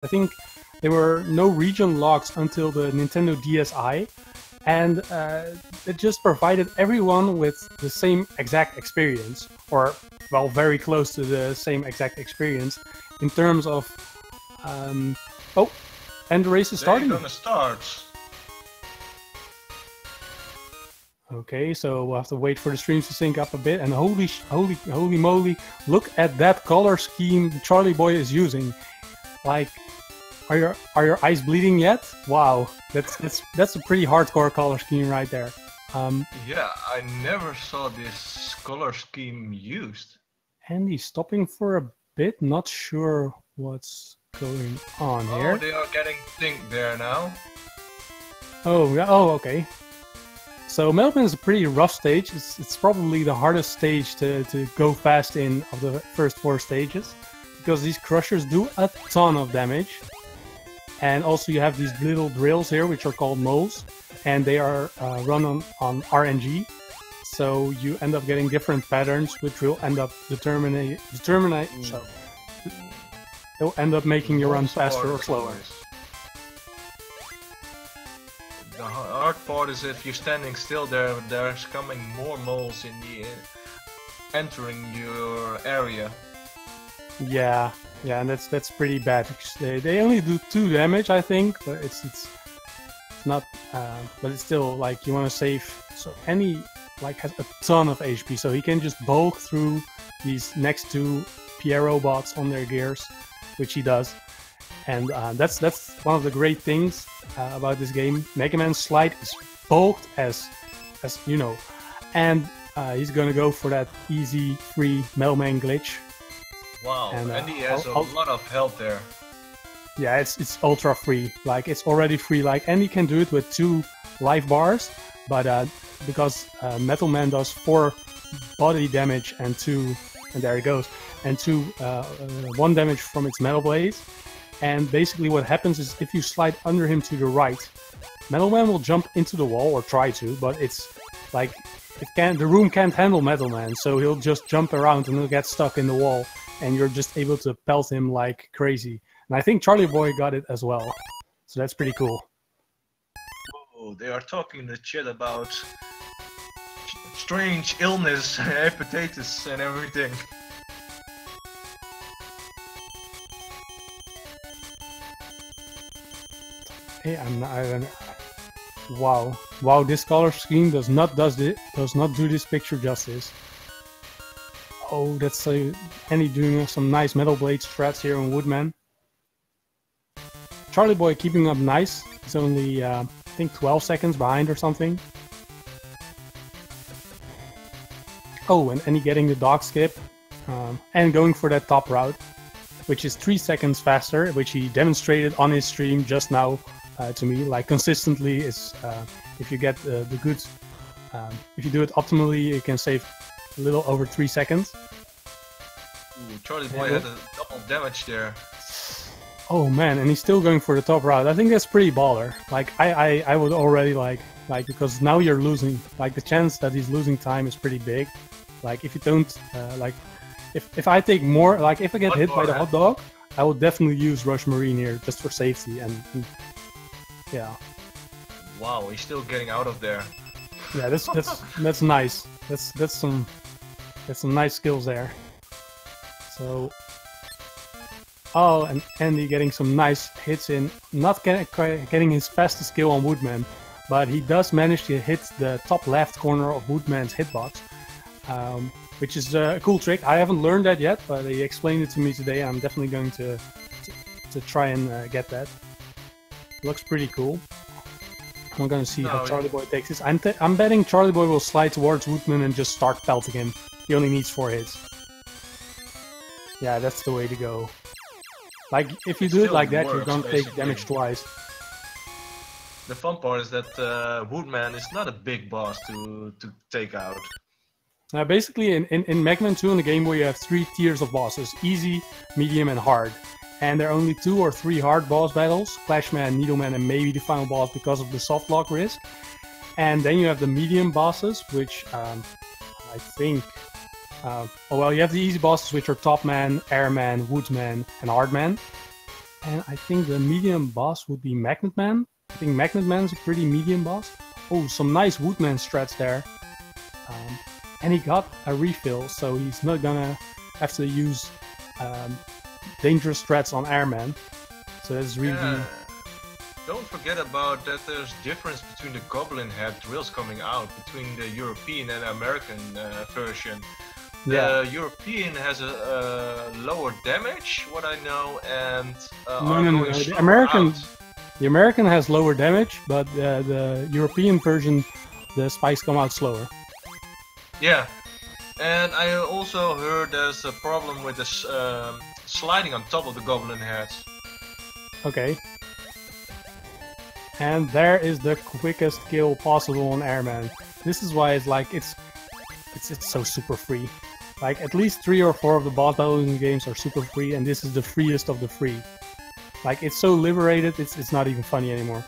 I think there were no region locks until the Nintendo DSi, and it just provided everyone with the same exact experience, or well, very close to the same exact experience in terms of. Oh, and the race is starting. They're gonna start. Okay, so we'll have to wait for the streams to sync up a bit. And holy moly! Look at that color scheme Charlieboy is using. Like, are your eyes bleeding yet? Wow, that's a pretty hardcore color scheme right there. Yeah, I never saw this color scheme used. Andy stopping for a bit. Not sure what's going on here. Oh, they are getting pink there now. Oh yeah. Oh, okay. So Melbourne is a pretty rough stage. It's probably the hardest stage to go fast in of the first 4 stages, because these crushers do a ton of damage. And also you have these little drills here, which are called moles, and they are run on RNG. So you end up getting different patterns, which will end up so they'll end up making you run faster or slower. The hard part is if you're standing still there, there's coming more moles in the entering your area. Yeah, and that's pretty bad. They only do 2 damage, I think, but it's not. But it's still like you want to save. So Andy like has a ton of HP, so he can just bulk through these next 2 Pierrot bots on their gears, which he does. And that's one of the great things about this game. Mega Man Slide is bulked as you know, and he's gonna go for that easy free Metal Man glitch. Wow, and he has a lot of health there. Yeah, it's ultra free. Like it's already free. Like Andy can do it with 2 life bars, but because Metal Man does 4 body damage and 2, and there he goes, and 1 damage from its metal blades. And basically what happens is if you slide under him to the right, Metal Man will jump into the wall, or try to, but it's like the room can't handle Metal Man, so he'll just jump around and he'll get stuck in the wall, and you're just able to pelt him like crazy. And I think Charlieboy got it as well, so that's pretty cool. Oh, they are talking in the chat about strange illness, hepatitis and everything. Hey, wow! This color scheme does not do this picture justice. Oh, that's Andy doing some nice metal blade strats here on Woodman. Charlieboy keeping up nice. He's only I think 12 seconds behind or something. Oh, and Andy getting the dog skip and going for that top route, which is 3 seconds faster, which he demonstrated on his stream just now. To me, like consistently, is if you get the good, if you do it optimally, you can save a little over 3 seconds. Ooh, Charlieboy had a double damage there. Oh man, and he's still going for the top route. I think that's pretty baller. Like I would already like because now you're losing. Like the chance that he's losing time is pretty big. Like if you don't like, if I take more, like if I get hit by the hot dog, I will definitely use Rush Marine here just for safety and yeah. Wow, he's still getting out of there. Yeah, that's nice. That's some nice skills there. So, oh, and Andy getting some nice hits in. Not getting his fastest kill on Woodman, but he does manage to hit the top left corner of Woodman's hitbox, which is a cool trick. I haven't learned that yet, but he explained it to me today. I'm definitely going to try and get that. Looks pretty cool. I'm gonna see how Charlieboy takes this. I'm betting Charlieboy will slide towards Woodman and just start pelting him. He only needs 4 hits. Yeah, that's the way to go. Like, if you do it like that, you're gonna take damage twice. The fun part is that Woodman is not a big boss to take out. Basically, in Mega Man 2 on the Game Boy, you have 3 tiers of bosses: easy, medium, and hard. And there are only 2 or 3 hard boss battles: Flashman, Needleman, and maybe the final boss because of the soft lock risk. And then you have the medium bosses, which I think... oh well, you have the easy bosses, which are Top Man, Airman, Woodsman, and Hardman. And I think the medium boss would be Magnet Man. I think Magnet Man's a pretty medium boss. Oh, some nice Woodman strats there. And he got a refill, so he's not gonna have to use dangerous strats on Airman. So that's really... Yeah. Don't forget about that there's difference between the Goblin Head drills coming out between the European and American version. The European has a lower damage, what I know, and no. The American has lower damage, but the European version, the spikes come out slower. Yeah, and I also heard there's a problem with the sliding on top of the Goblin Heads. Okay. And there is the quickest kill possible on Airman. This is why it's like it's so super free. Like at least 3 or 4 of the boss battles in the games are super free, and this is the freest of the free. Like it's so liberated, it's not even funny anymore.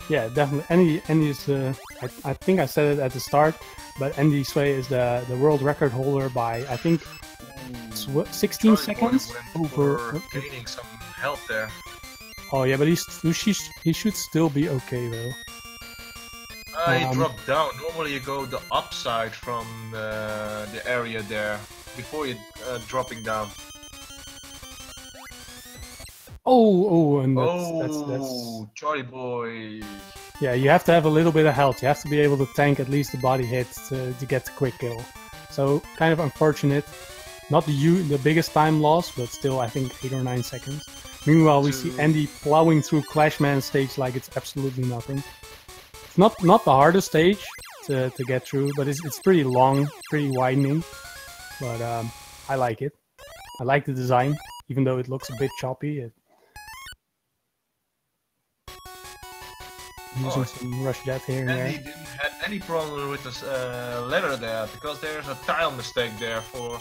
Yeah, definitely. Endy is I think I said it at the start, but EndySWE is the world record holder by I think 16 seconds over gaining some health there. Oh yeah, but he should still be okay though. He dropped down. Normally you go the upside from the area there before you dropping down. And that's Charlieboy. Yeah, you have to have a little bit of health. You have to be able to tank at least the body hits to get the quick kill. So kind of unfortunate. Not the biggest time loss, but still I think 8 or 9 seconds. Meanwhile, we see Endy plowing through Clashman stage like it's absolutely nothing. It's not the hardest stage to get through, but it's pretty long, pretty widening. But I like it. I like the design, even though it looks a bit choppy. Using some rush jet here and there. He didn't have any problem with this ladder there, because there's a tile mistake there for...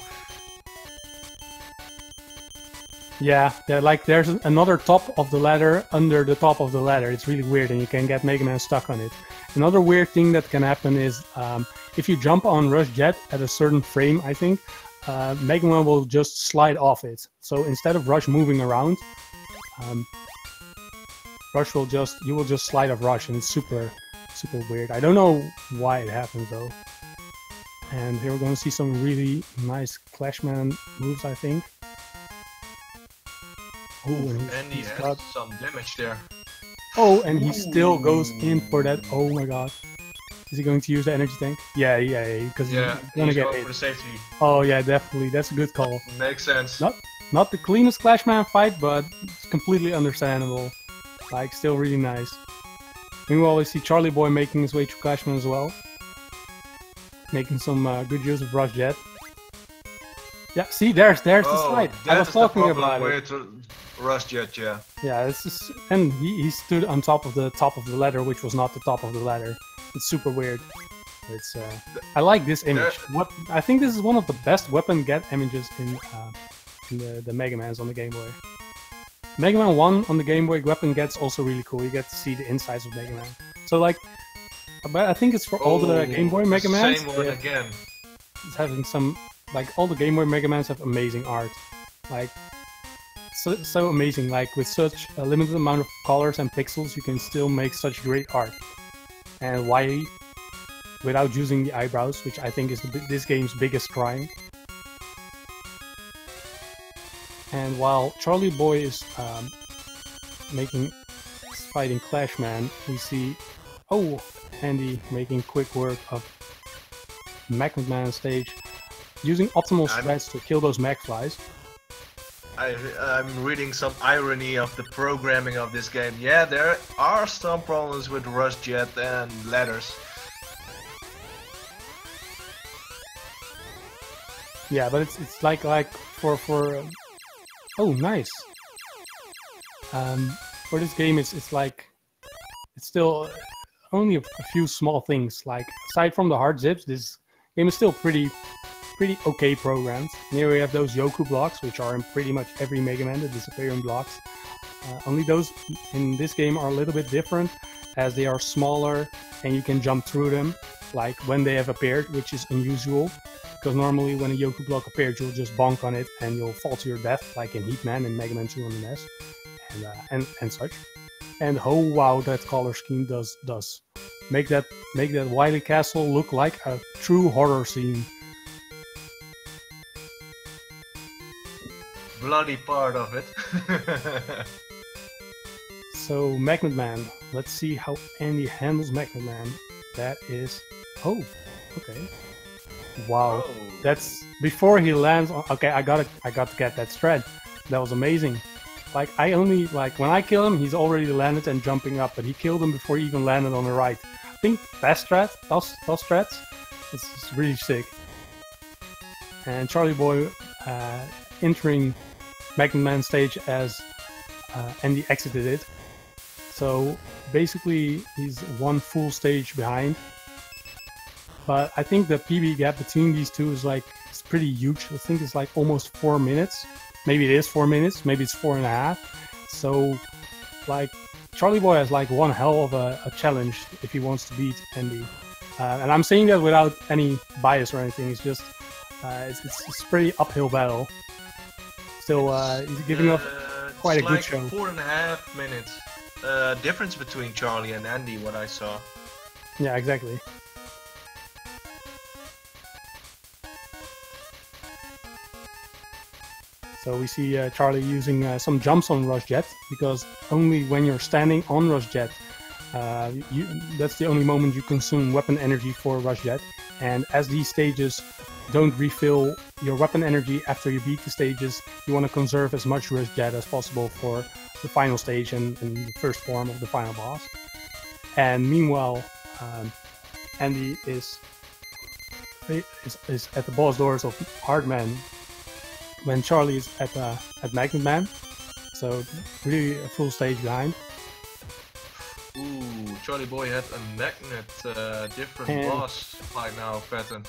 Yeah, like there's another top of the ladder under the top of the ladder. It's really weird, and you can get Mega Man stuck on it. Another weird thing that can happen is if you jump on Rush Jet at a certain frame, I think, Mega Man will just slide off it. So instead of Rush moving around, you will just slide off Rush, and it's super weird. I don't know why it happens though. And here we're going to see some really nice Clashman moves, I think. Oh, and he has got some damage there. Oh, and he still goes in for that. Oh my god. Is he going to use the energy tank? Yeah, because he's gonna get hit. For the safety. Oh yeah, definitely. That's a good call. Makes sense. Not the cleanest Clashman fight, but it's completely understandable. Like, still really nice. Meanwhile, we see Charlieboy making his way to Clashman as well. Making some good use of Rush Jet. Yeah, see, there's the slide. I was talking about it. Rush Jet, yeah. Yeah, and he stood on top of the ladder, which was not the top of the ladder. It's super weird. It's I like this image. I think this is one of the best weapon get images in the Mega Mans on the Game Boy. Mega Man 1 on the Game Boy weapon gets also really cool. You get to see the insides of Mega Man. So like, I think it's for all the Game Boy Mega Mans. Same one again. It's having some, like, all the Game Boy Mega Mans have amazing art. Like, so amazing. Like, with such a limited amount of colors and pixels, you can still make such great art. And why, without using the eyebrows, which I think is this game's biggest crime. And while Charlieboy is fighting Clashman, we see Endy making quick work of Magnet Man stage, using optimal strats to kill those Magflies. I'm reading some irony of the programming of this game. Yeah, there are some problems with Rush Jet and ladders. Yeah, but it's like for oh, nice. For this game, it's still only a few small things. Like, aside from the hard zips, this game is still pretty okay programmed. Here we have those Yoku blocks, which are in pretty much every Mega Man, the disappearing blocks. Only those in this game are a little bit different, as they are smaller and you can jump through them, like when they have appeared, which is unusual. Because normally when a Yoku block appears, you'll just bonk on it and you'll fall to your death, like in Heatman and Mega Man 2 on the NES, and such. And oh wow, that color scheme does make that Wily Castle look like a true horror scene. Bloody part of it. So Magnet Man, let's see how Andy handles Magnet Man. That is, oh, okay. Wow, Oh. that's before he lands on, okay, I got to get that strat. That was amazing. Like I only, like when I kill him, he's already landed and jumping up, but he killed him before he even landed on the right. I think that strat, those strats, it's really sick. And Charlieboy entering Magnet Man stage as Andy exited it. So basically he's one full stage behind. But I think the PB gap between these two is like, it's pretty huge. I think it's like almost 4 minutes. Maybe it is 4 minutes, maybe it's 4.5. So like Charlieboy has like one hell of a challenge if he wants to beat Andy. And I'm saying that without any bias or anything. It's just, it's a pretty uphill battle. Still, he's giving off quite a good show. 4.5 minutes difference between Charlie and Andy, what I saw. Yeah, exactly. So we see Charlie using some jumps on Rush Jet, because only when you're standing on Rush Jet, that's the only moment you consume weapon energy for Rush Jet. And as these stages don't refill your weapon energy after you beat the stages, you want to conserve as much Rush Jet as possible for the final stage and the first form of the final boss. And meanwhile, Andy is at the boss doors of Hardman when Charlie is at Magnet Man, so really a full stage behind. Ooh, Charlieboy had a magnet, different boss right now pattern.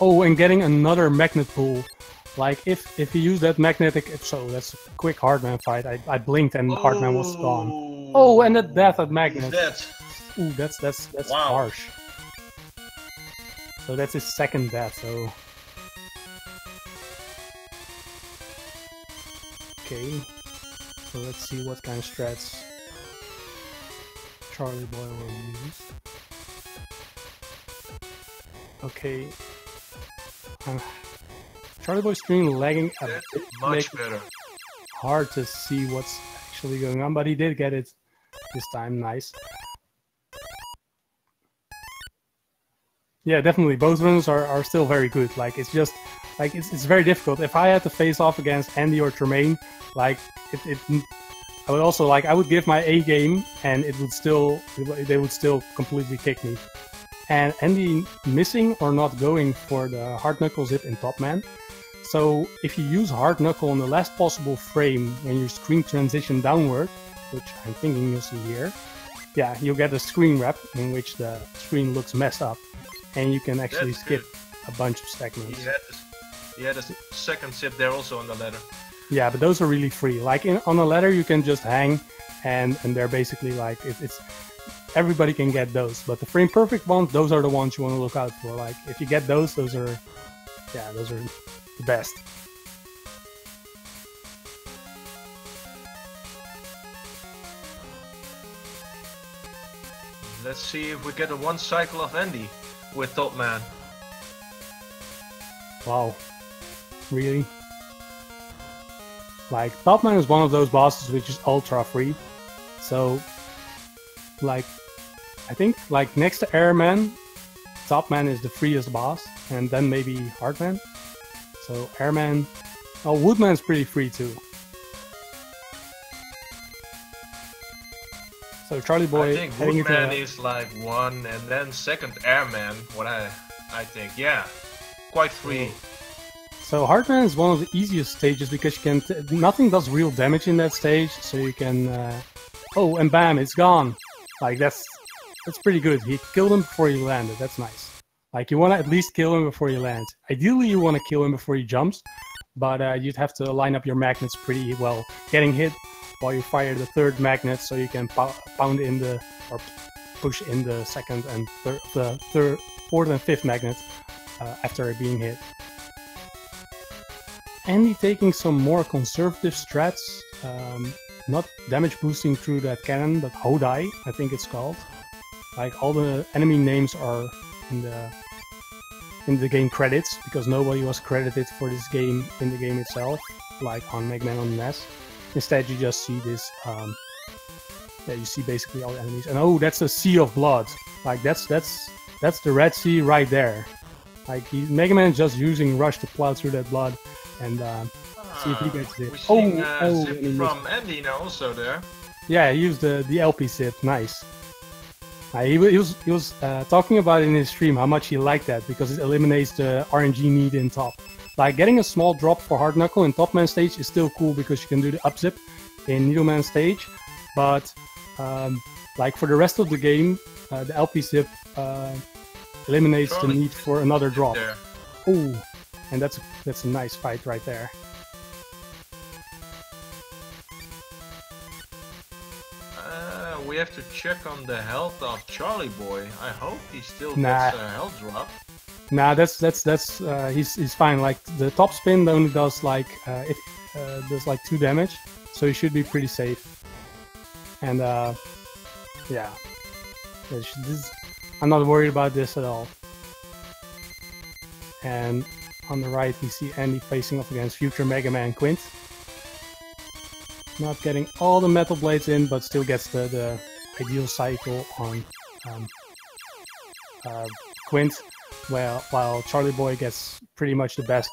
Oh, and getting another magnet pool. Like if you use that magnetic, so that's a quick Hardman fight. I blinked and Hardman was gone. Oh, and the death at Magnet. Ooh, that's wow. Harsh. So that's his second death. So. Okay, so let's see what kind of strats Charlieboy will use. Okay, Charlieboy's screen lagging a bit, much better. Hard to see what's actually going on, but he did get it this time. Nice. Yeah, definitely. Both runs are still very good. Like it's just. Like it's very difficult. If I had to face off against Andy or Tremaine, like I would also like I would give my A game and they would still completely kick me. And Andy missing or not going for the hard knuckle zip in Top Man. So if you use hard knuckle in the last possible frame when your screen transition downward, which I'm thinking you'll see here, yeah, you'll get a screen wrap in which the screen looks messed up, and you can actually skip a bunch of segments. He had a second zip there also on the ladder. Yeah, but those are really free. Like on a ladder, you can just hang, and they're basically like it's everybody can get those. But the frame perfect ones, those are the ones you want to look out for. Like if you get those are the best. Let's see if we get a one cycle of Andy with Top Man. Wow. Really? Like, Top Man is one of those bosses which is ultra free. So, like, I think, like, next to Airman, Top Man is the freest boss, and then maybe Hardman. So, Airman... Oh, Woodman's pretty free too. So, Charlieboy... I think Woodman is like one, and then second Airman, what I think, yeah. Quite free. So Hardman is one of the easiest stages because you can nothing does real damage in that stage, so you can oh, and bam, it's gone. Like that's pretty good. He killed him before he landed. That's nice. Like you want to at least kill him before he lands. Ideally, you want to kill him before he jumps, but you'd have to line up your magnets pretty well, getting hit while you fire the third magnet, so you can pound in the or push in the second and third, fourth and fifth magnet after being hit. Endy taking some more conservative strats, not damage boosting through that cannon, but Hodai, I think it's called. Like all the enemy names are in the game credits, because nobody was credited for this game in the game itself, like on Mega Man on NES. Instead, you just see this. Yeah, you see basically all the enemies, and oh, that's a sea of blood. Like that's the Red Sea right there. Like Mega Man is just using Rush to plow through that blood, and see if he gets it. Zip from Endy now also there. Yeah, he used the LP zip. Nice. He was talking about it in his stream how much he liked that, because it eliminates the RNG need in top. Like getting a small drop for Hard Knuckle in Top Man stage is still cool because you can do the up zip in Needleman stage, but like for the rest of the game, the LP zip eliminates the need for another drop. Oh, and that's a nice fight right there. We have to check on the health of Charlieboy. I hope he still gets a health drop. Nah, he's fine. Like the top spin only does like does like 2 damage, so he should be pretty safe. And yeah, I'm not worried about this at all. And on the right we see Endy facing off against future Mega Man Quint. Not getting all the metal blades in, but still gets the ideal cycle on Quint, while Charlieboy gets pretty much the best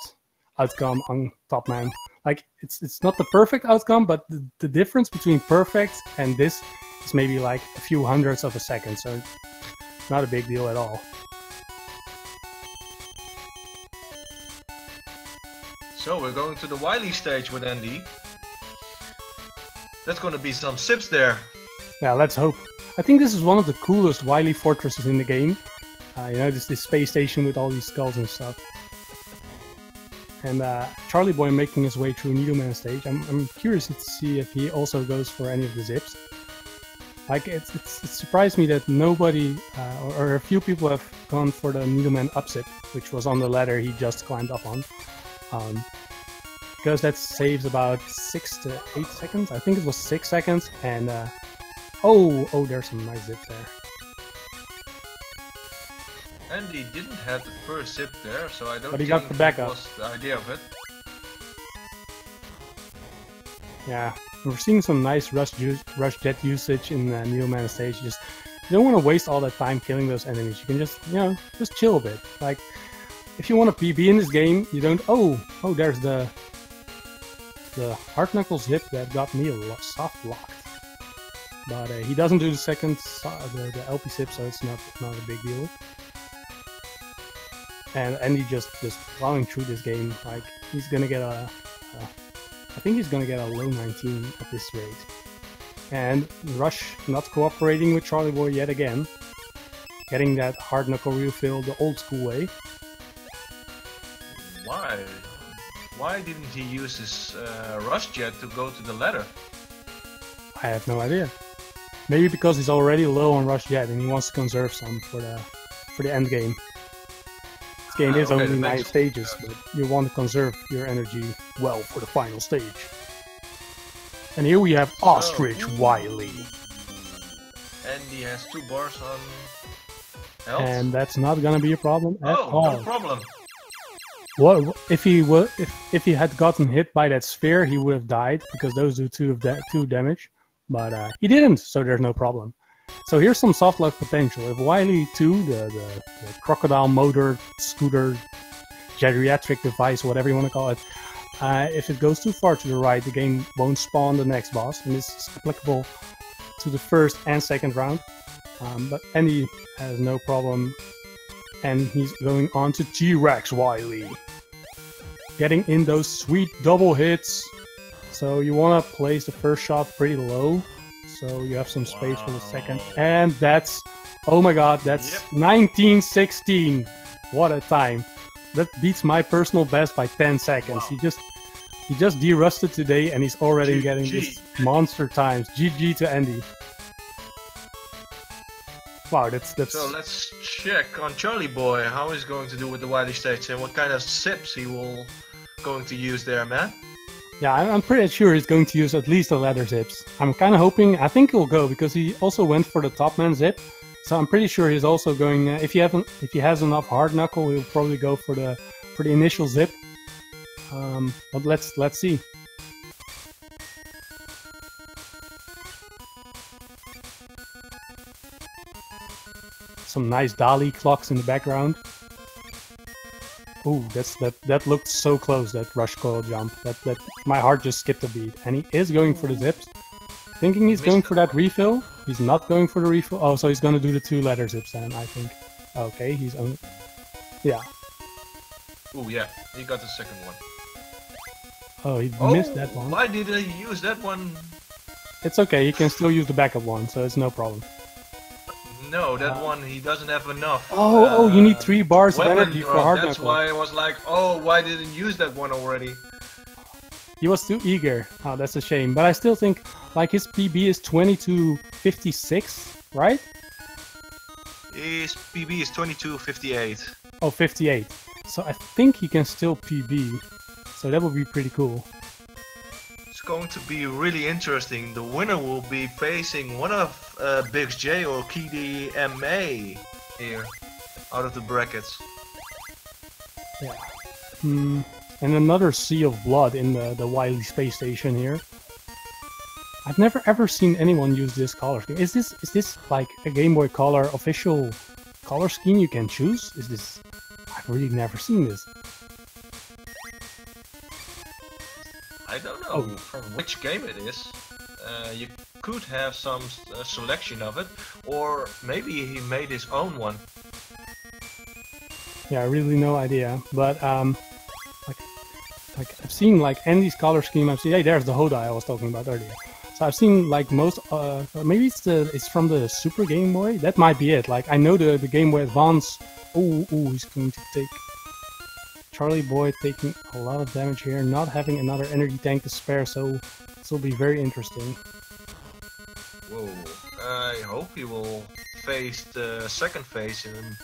outcome on Top Man. Like it's not the perfect outcome, but the difference between perfect and this is maybe like a few hundredths of a second, so not a big deal at all. So we're going to the Wily stage with Endy. That's gonna be some sips there. Yeah, let's hope. I think this is one of the coolest Wily fortresses in the game. You know, this space station with all these skulls and stuff. And Charlieboy making his way through Needleman stage. I'm curious to see if he also goes for any of the zips. Like it surprised me that nobody or a few people have gone for the Needleman up zip, which was on the ladder he just climbed up on. Because that saves about 6 to 8 seconds. I think it was 6 seconds, and oh, there's some nice zips there. Endy didn't have the first zip there, so I don't but he think got the backup. That was the idea of it. Yeah, we're seeing some nice rush jet usage in the Needleman stage. Just you don't want to waste all that time killing those enemies. You can just just chill a bit. Like if you want to be in this game, you don't. Oh, there's the Hard Knuckle zip that got me soft locked. But he doesn't do the second the LP zip, so it's not a big deal. And Endy just plowing through this game. Like he's gonna get I think he's gonna get a low 19 at this rate. And Rush not cooperating with Charlieboy yet again, getting that Hard Knuckle refill the old school way. Why didn't he use his Rush Jet to go to the ladder? I have no idea. Maybe because he's already low on Rush Jet and he wants to conserve some for the end game. This game is only 9 stages, but you want to conserve your energy well for the final stage. And here we have Ostrich Wily. Endy has 2 bars on health. And that's not gonna be a problem at all. No problem. What if he had gotten hit by that sphere, he would have died because those do 2 damage, but he didn't, so there's no problem. So here's some soft lock potential. If Wily 2, the crocodile motor scooter geriatric device, whatever you want to call it, if it goes too far to the right, the game won't spawn the next boss, and this is applicable to the first and second round. But Endy has no problem. And he's going on to T-Rex Wily. Getting in those sweet double hits. So you want to place the first shot pretty low, so you have some space for the second. And that's, oh my god, that's 1916. What a time. That beats my personal best by 10 seconds. He just de-rusted today and he's already getting these monster times. GG to Endy. Wow, that's. So let's check on Charlieboy how he's going to do with the Wily stage and what kind of zips he will going to use there, man. Yeah, I'm pretty sure he's going to use at least the leather zips. I'm kind of hoping. I think he'll go because he also went for the top man zip. So I'm pretty sure he's also going. If he has enough hard knuckle, he'll probably go for the initial zip. But let's see. Some nice dolly clocks in the background. Ooh, that looked so close, that rush coil jump. That my heart just skipped a beat. And he is going for the zips. Thinking he's going for that refill. He's not going for the refill. Oh, so he's gonna do the 2 leather zips then, I think. Okay, he's on. Yeah. Oh yeah, he got the second one. Oh, he missed that one. Why did he use that one? It's okay, he can still use the backup one, so it's no problem. No, that one he doesn't have enough. Oh, you need 3 bars of energy for hard That's knuckle. why I was like, oh, why didn't he use that one already? He was too eager. Oh, that's a shame. But I still think, like, his PB is 22.56, right? His PB is 22.58. Oh, 58. So I think he can still PB. So that would be pretty cool. It's going to be really interesting. The winner will be facing one of Biggs J or Kidi MA here, out of the brackets. Yeah. And another sea of blood in the Wily space station here. I've never ever seen anyone use this color scheme. Is this like a Game Boy Color official color scheme you can choose? Is this? I've really never seen this. I don't know from which game it is. You could have some selection of it, or maybe he made his own one. Yeah, really no idea. But like I've seen like Andy's color scheme. I've seen. Hey, there's the Hodai I was talking about earlier. So I've seen like most. Maybe it's from the Super Game Boy. That might be it. Like I know the Game Boy Advance. Oh, he's going to take. Charlieboy taking a lot of damage here, not having another energy tank to spare, so this will be very interesting. Whoa, I hope he will face the second phase in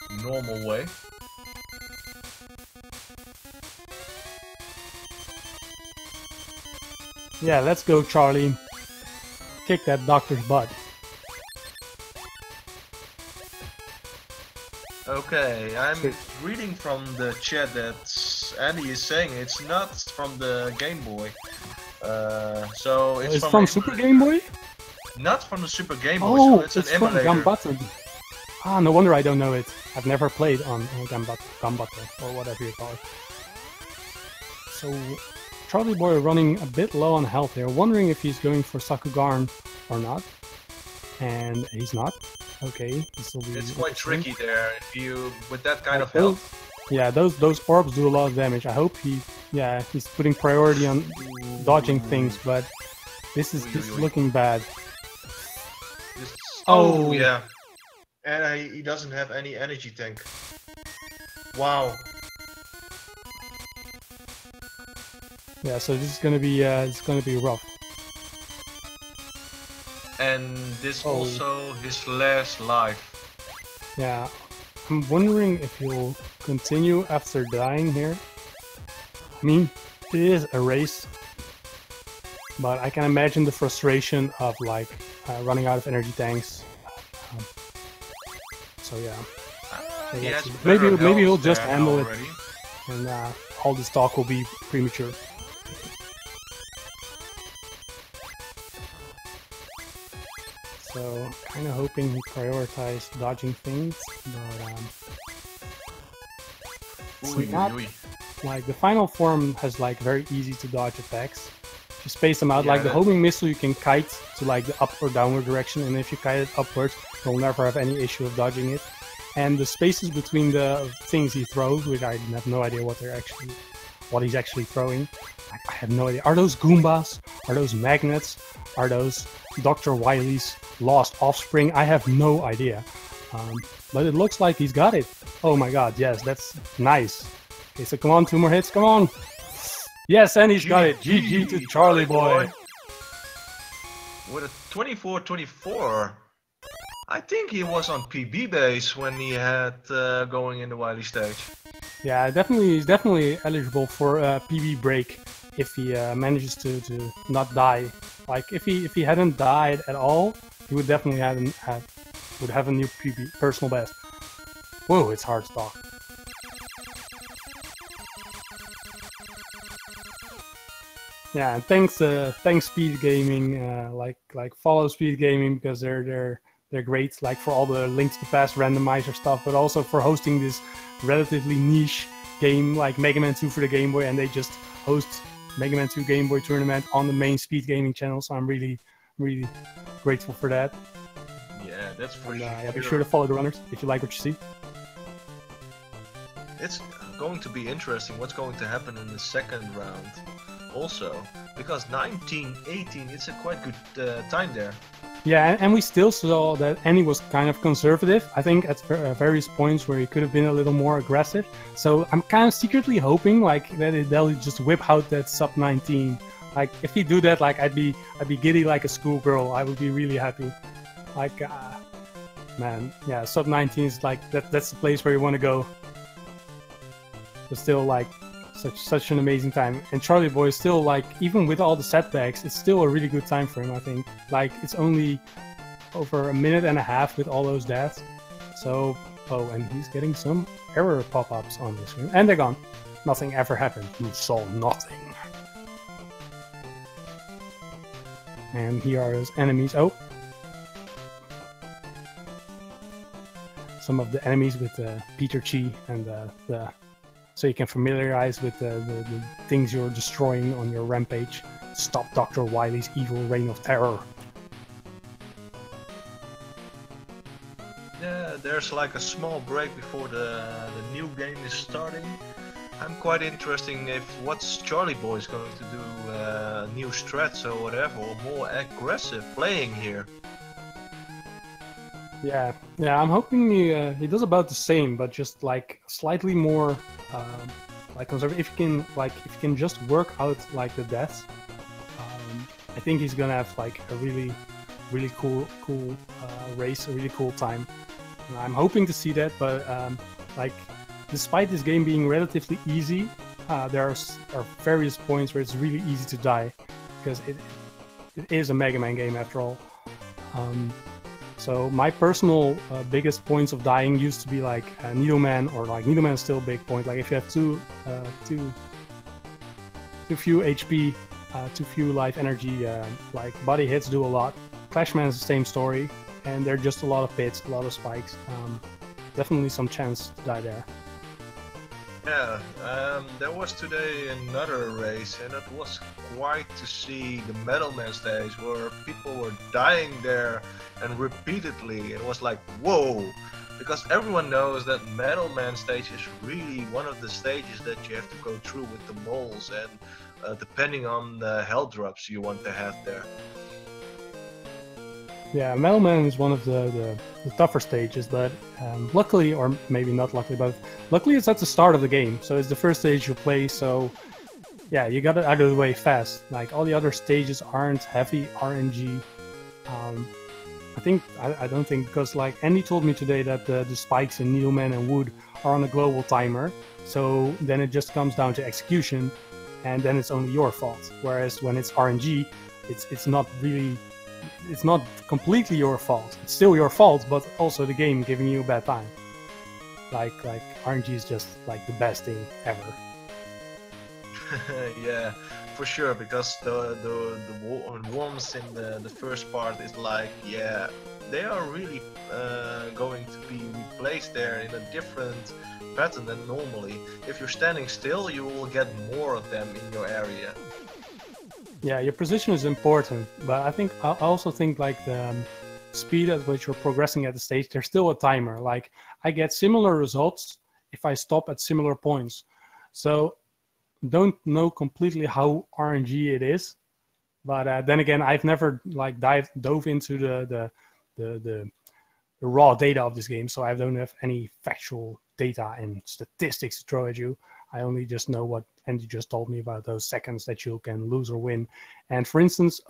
a normal way. Yeah, let's go, Charlie. Kick that doctor's butt. Okay, I'm reading from the chat that Andy is saying it's not from the Game Boy. So it's from Super Game Boy? Not from the Super Game Boy, Oh, so it's an from emulator. Gambata. Ah, no wonder I don't know it. I've never played on Gambata, or whatever you call it. So, Charlieboy running a bit low on health here, wondering if he's going for Sakugarn or not. And he's not. Okay, this will be. It's quite tricky there if you with that kind of health. Yeah, those orbs do a lot of damage. I hope he's putting priority on dodging things, but this is looking bad. Oh yeah, and he doesn't have any energy tank. Wow. Yeah, so this is gonna be rough. And this also his last life. Yeah, I'm wondering if he'll continue after dying here. I mean, it is a race, but I can imagine the frustration of like running out of energy tanks. So yeah, so maybe he'll just handle it, and all this talk will be premature. So, kind of hoping he prioritized dodging things, but it's not, like the final form has like very easy to dodge attacks. If you space them out, like the homing missile you can kite to like the up or downward direction, and if you kite it upwards, you'll never have any issue of dodging it. And the spaces between the things he throws, which I have no idea what he's actually throwing. I have no idea. Are those Goombas? Are those magnets? Are those Dr. Wily's lost offspring? I have no idea. But it looks like he's got it. Oh my god, yes, that's nice. Okay, so come on, 2 more hits, come on! Yes, and he's got it. GG to Charlieboy. With a 24-24. I think he was on PB base when he had going in the Wily stage. Yeah, definitely, he's definitely eligible for a PB break if he manages to not die. Like if he hadn't died at all, he would definitely would have a new PB personal best. Whoa, it's hard to talk. Yeah, and thanks Speed Gaming, like follow Speed Gaming because they're great, like for all the links to past randomizer stuff, but also for hosting this relatively niche game like Mega Man 2 for the Game Boy, and they just host Mega Man 2 Game Boy tournament on the main Speed Gaming channel. So I'm really grateful for that. Yeah, that's for and, sure. Yeah, be sure to follow the runners if you like what you see. It's going to be interesting what's going to happen in the second round also, because 1918, it's a quite good time there. Yeah, and we still saw that Andy was kind of conservative, I think, at various points where he could have been a little more aggressive. So I'm kind of secretly hoping like that they'll just whip out that sub 19. Like if he do that, like I'd be giddy like a schoolgirl. I would be really happy. Like, man, yeah, sub 19 is like that's the place where you want to go. But still, like, such an amazing time. And Charlieboy is still, like, even with all the setbacks, it's still a really good time for him, I think. Like, it's only over a minute and a half with all those deaths. So, oh, and he's getting some error pop-ups on this screen. And they're gone. Nothing ever happened. You saw nothing. And here are his enemies. Oh. Some of the enemies with Peter Chi and so you can familiarize with the things you're destroying on your rampage. Stop Dr. Wily's evil reign of terror. Yeah, there's like a small break before the new game is starting. I'm quite interested if what's Charlieboy is going to do, new strats or whatever, or more aggressive playing here. Yeah, I'm hoping he does about the same, but just like slightly more like conservative. If you can just work out like the deaths, I think he's gonna have like a really cool race, a really cool time. And I'm hoping to see that, but like despite this game being relatively easy, there are various points where it's really easy to die because it is a Mega Man game after all. So my personal biggest points of dying used to be like Needleman, or like Needleman is still a big point. Like if you have too few HP, too few life energy, like body hits do a lot. Clashman is the same story, and there are just a lot of pits, a lot of spikes. Definitely some chance to die there. Yeah, there was today another race, and it was quite to see the Metal Man stage where people were dying there and repeatedly. It was like, whoa! Because everyone knows that Metal Man stage is really one of the stages that you have to go through with the moles, and depending on the health drops you want to have there. Yeah, Metal Man is one of the tougher stages, but luckily, or maybe not luckily, but luckily it's at the start of the game, so it's the first stage you play, so yeah, you got it out of the way fast. Like, all the other stages aren't heavy RNG. I don't think, because like Andy told me today that the spikes in Needleman and Wood are on a global timer, so then it just comes down to execution, and then it's only your fault. Whereas when it's RNG, it's not really... It's not completely your fault. It's still your fault, but also the game giving you a bad time. Like RNG is just like the best thing ever. Yeah, for sure. Because the worms in the first part is like, yeah, they are really going to be replaced there in a different pattern than normally. If you're standing still, you will get more of them in your area. Yeah, your position is important, but I also think like the speed at which you're progressing at the stage, there's still a timer. Like, I get similar results if I stop at similar points. So don't know completely how RNG it is, but then again, I've never like dove into the raw data of this game, so I don't have any factual data and statistics to throw at you. I only just know what Andy just told me about those seconds that you can lose or win. And for instance,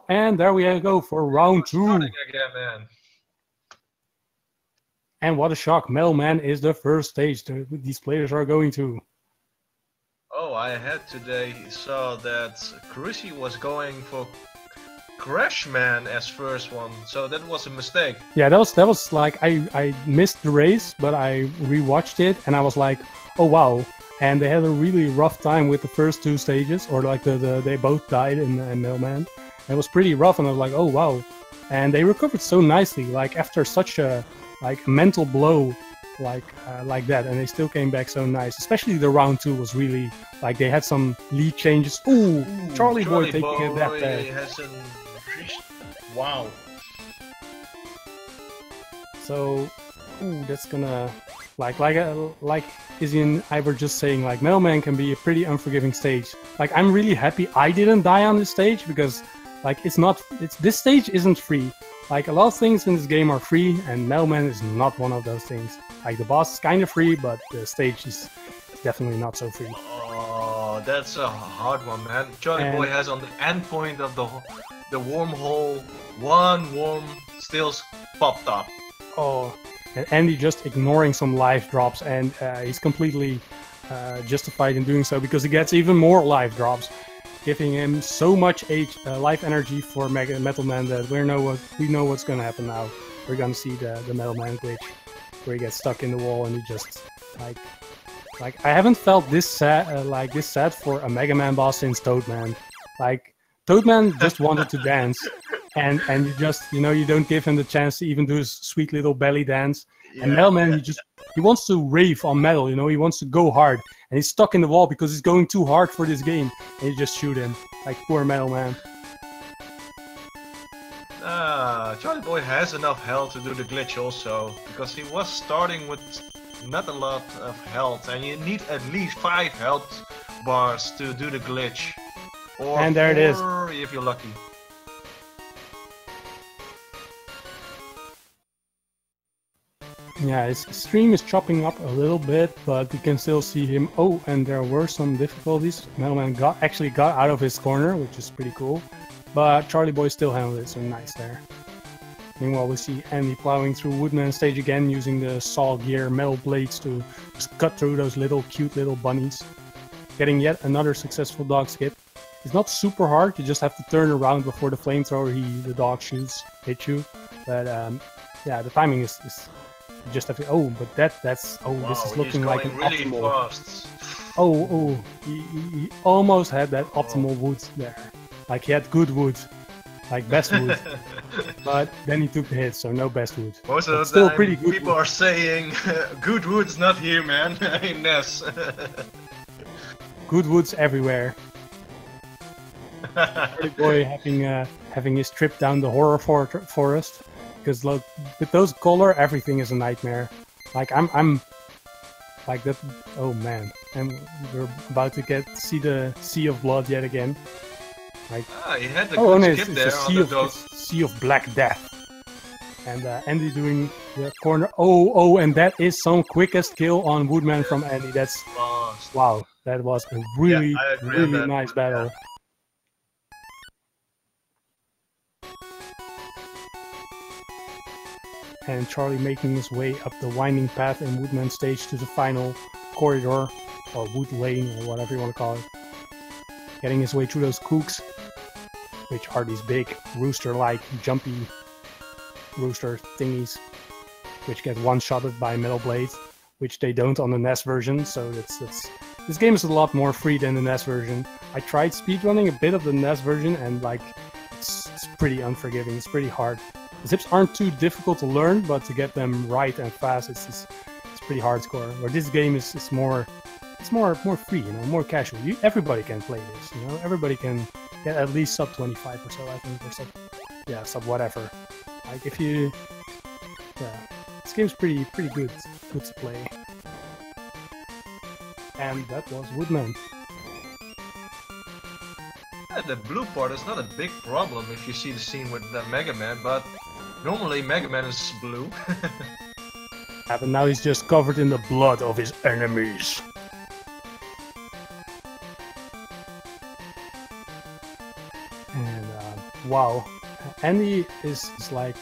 and there we go for round 2. Starting again, man. And what a shock, Metal Man is the first stage these players are going to. Oh, I had today saw that Carusi was going for Crash Man as first one, so that was a mistake. Yeah, that was like I missed the race, but I rewatched it and I was like, oh wow. And they had a really rough time with the first two stages, or like they both died in Metal Man. It was pretty rough, and I was like, oh wow. And they recovered so nicely, like after such a mental blow, like that, and they still came back so nice. Especially the round 2 was really like they had some lead changes. Ooh, Charlieboy taking it that bad. Wow. So, ooh, that's gonna like Izzy and I were just saying, like Metal Man can be a pretty unforgiving stage. Like I'm really happy I didn't die on this stage because like this stage isn't free. Like a lot of things in this game are free, and Metal Man is not one of those things. Like the boss is kind of free, but the stage is definitely not so free. Oh, that's a hard one, man. Charlieboy has on the end point of the wormhole one worm still popped up. Oh, and Andy just ignoring some life drops, and he's completely justified in doing so because he gets even more life drops, giving him so much life energy for Metal Man that we know what's gonna happen now. We're gonna see the Metal Man glitch where he gets stuck in the wall and he just like I haven't felt this sad for a Mega Man boss since Toadman. Like Toadman just wanted to dance, and you just you don't give him the chance to even do his sweet little belly dance. Yeah. And Metal Man he wants to rave on Metal, he wants to go hard, and he's stuck in the wall because he's going too hard for this game, and you just shoot him. Like poor Metal Man. Charlieboy has enough health to do the glitch also, because he was starting with not a lot of health, and you need at least 5 health bars to do the glitch. Or and there it is. If you're lucky. Yeah, his stream is chopping up a little bit, but you can still see him. Oh, and there were some difficulties. Metal Man actually got out of his corner, which is pretty cool. But Charlieboy still handled it, so nice there. Meanwhile, we see Andy plowing through Woodman stage again, using the saw gear metal blades to just cut through those cute little bunnies. Getting yet another successful dog skip. It's not super hard, you just have to turn around before the flamethrower the dog hits you. But yeah, the timing is you just have to. Oh, but that's. Oh, wow, this is looking like an really optimal. Fast. Oh, he almost had that optimal wood there. Like he had good wood, like best wood. But then he took the hit, so no best wood. Most of the still time, pretty good people wood. Are saying good wood's not here, man. In Ness. Good wood's everywhere. Boy having his trip down the horror forest. Because look, with those color, everything is a nightmare. Like I'm like that. Oh man, and we're about to see the Sea of Blood yet again. Like he had the good skip it's there a sea of Black Death. And Andy doing the corner. Oh, and that is some quickest kill on Woodman from Andy. That's wow. That was a really nice battle. Yeah. And Charlie making his way up the winding path in Woodman stage to the final corridor, or wood lane, or whatever you want to call it. Getting his way through those kooks, which are these big rooster-like jumpy rooster thingies, which get one-shotted by metal blades, which they don't on the NES version. So this game is a lot more free than the NES version. I tried speedrunning a bit of the NES version, and like it's pretty unforgiving. It's pretty hard. The zips aren't too difficult to learn, but to get them right and fast, it's pretty hardcore. Where this game is more free, more casual. Everybody can play this, Everybody can get at least sub 25 or so, I think, or sub whatever. Like if you, this game's pretty good to play. And that was Woodman. Yeah, the blue part is not a big problem if you see the scene with Mega Man, but normally Mega Man is blue. Yeah, but now he's just covered in the blood of his enemies. And wow, Andy is like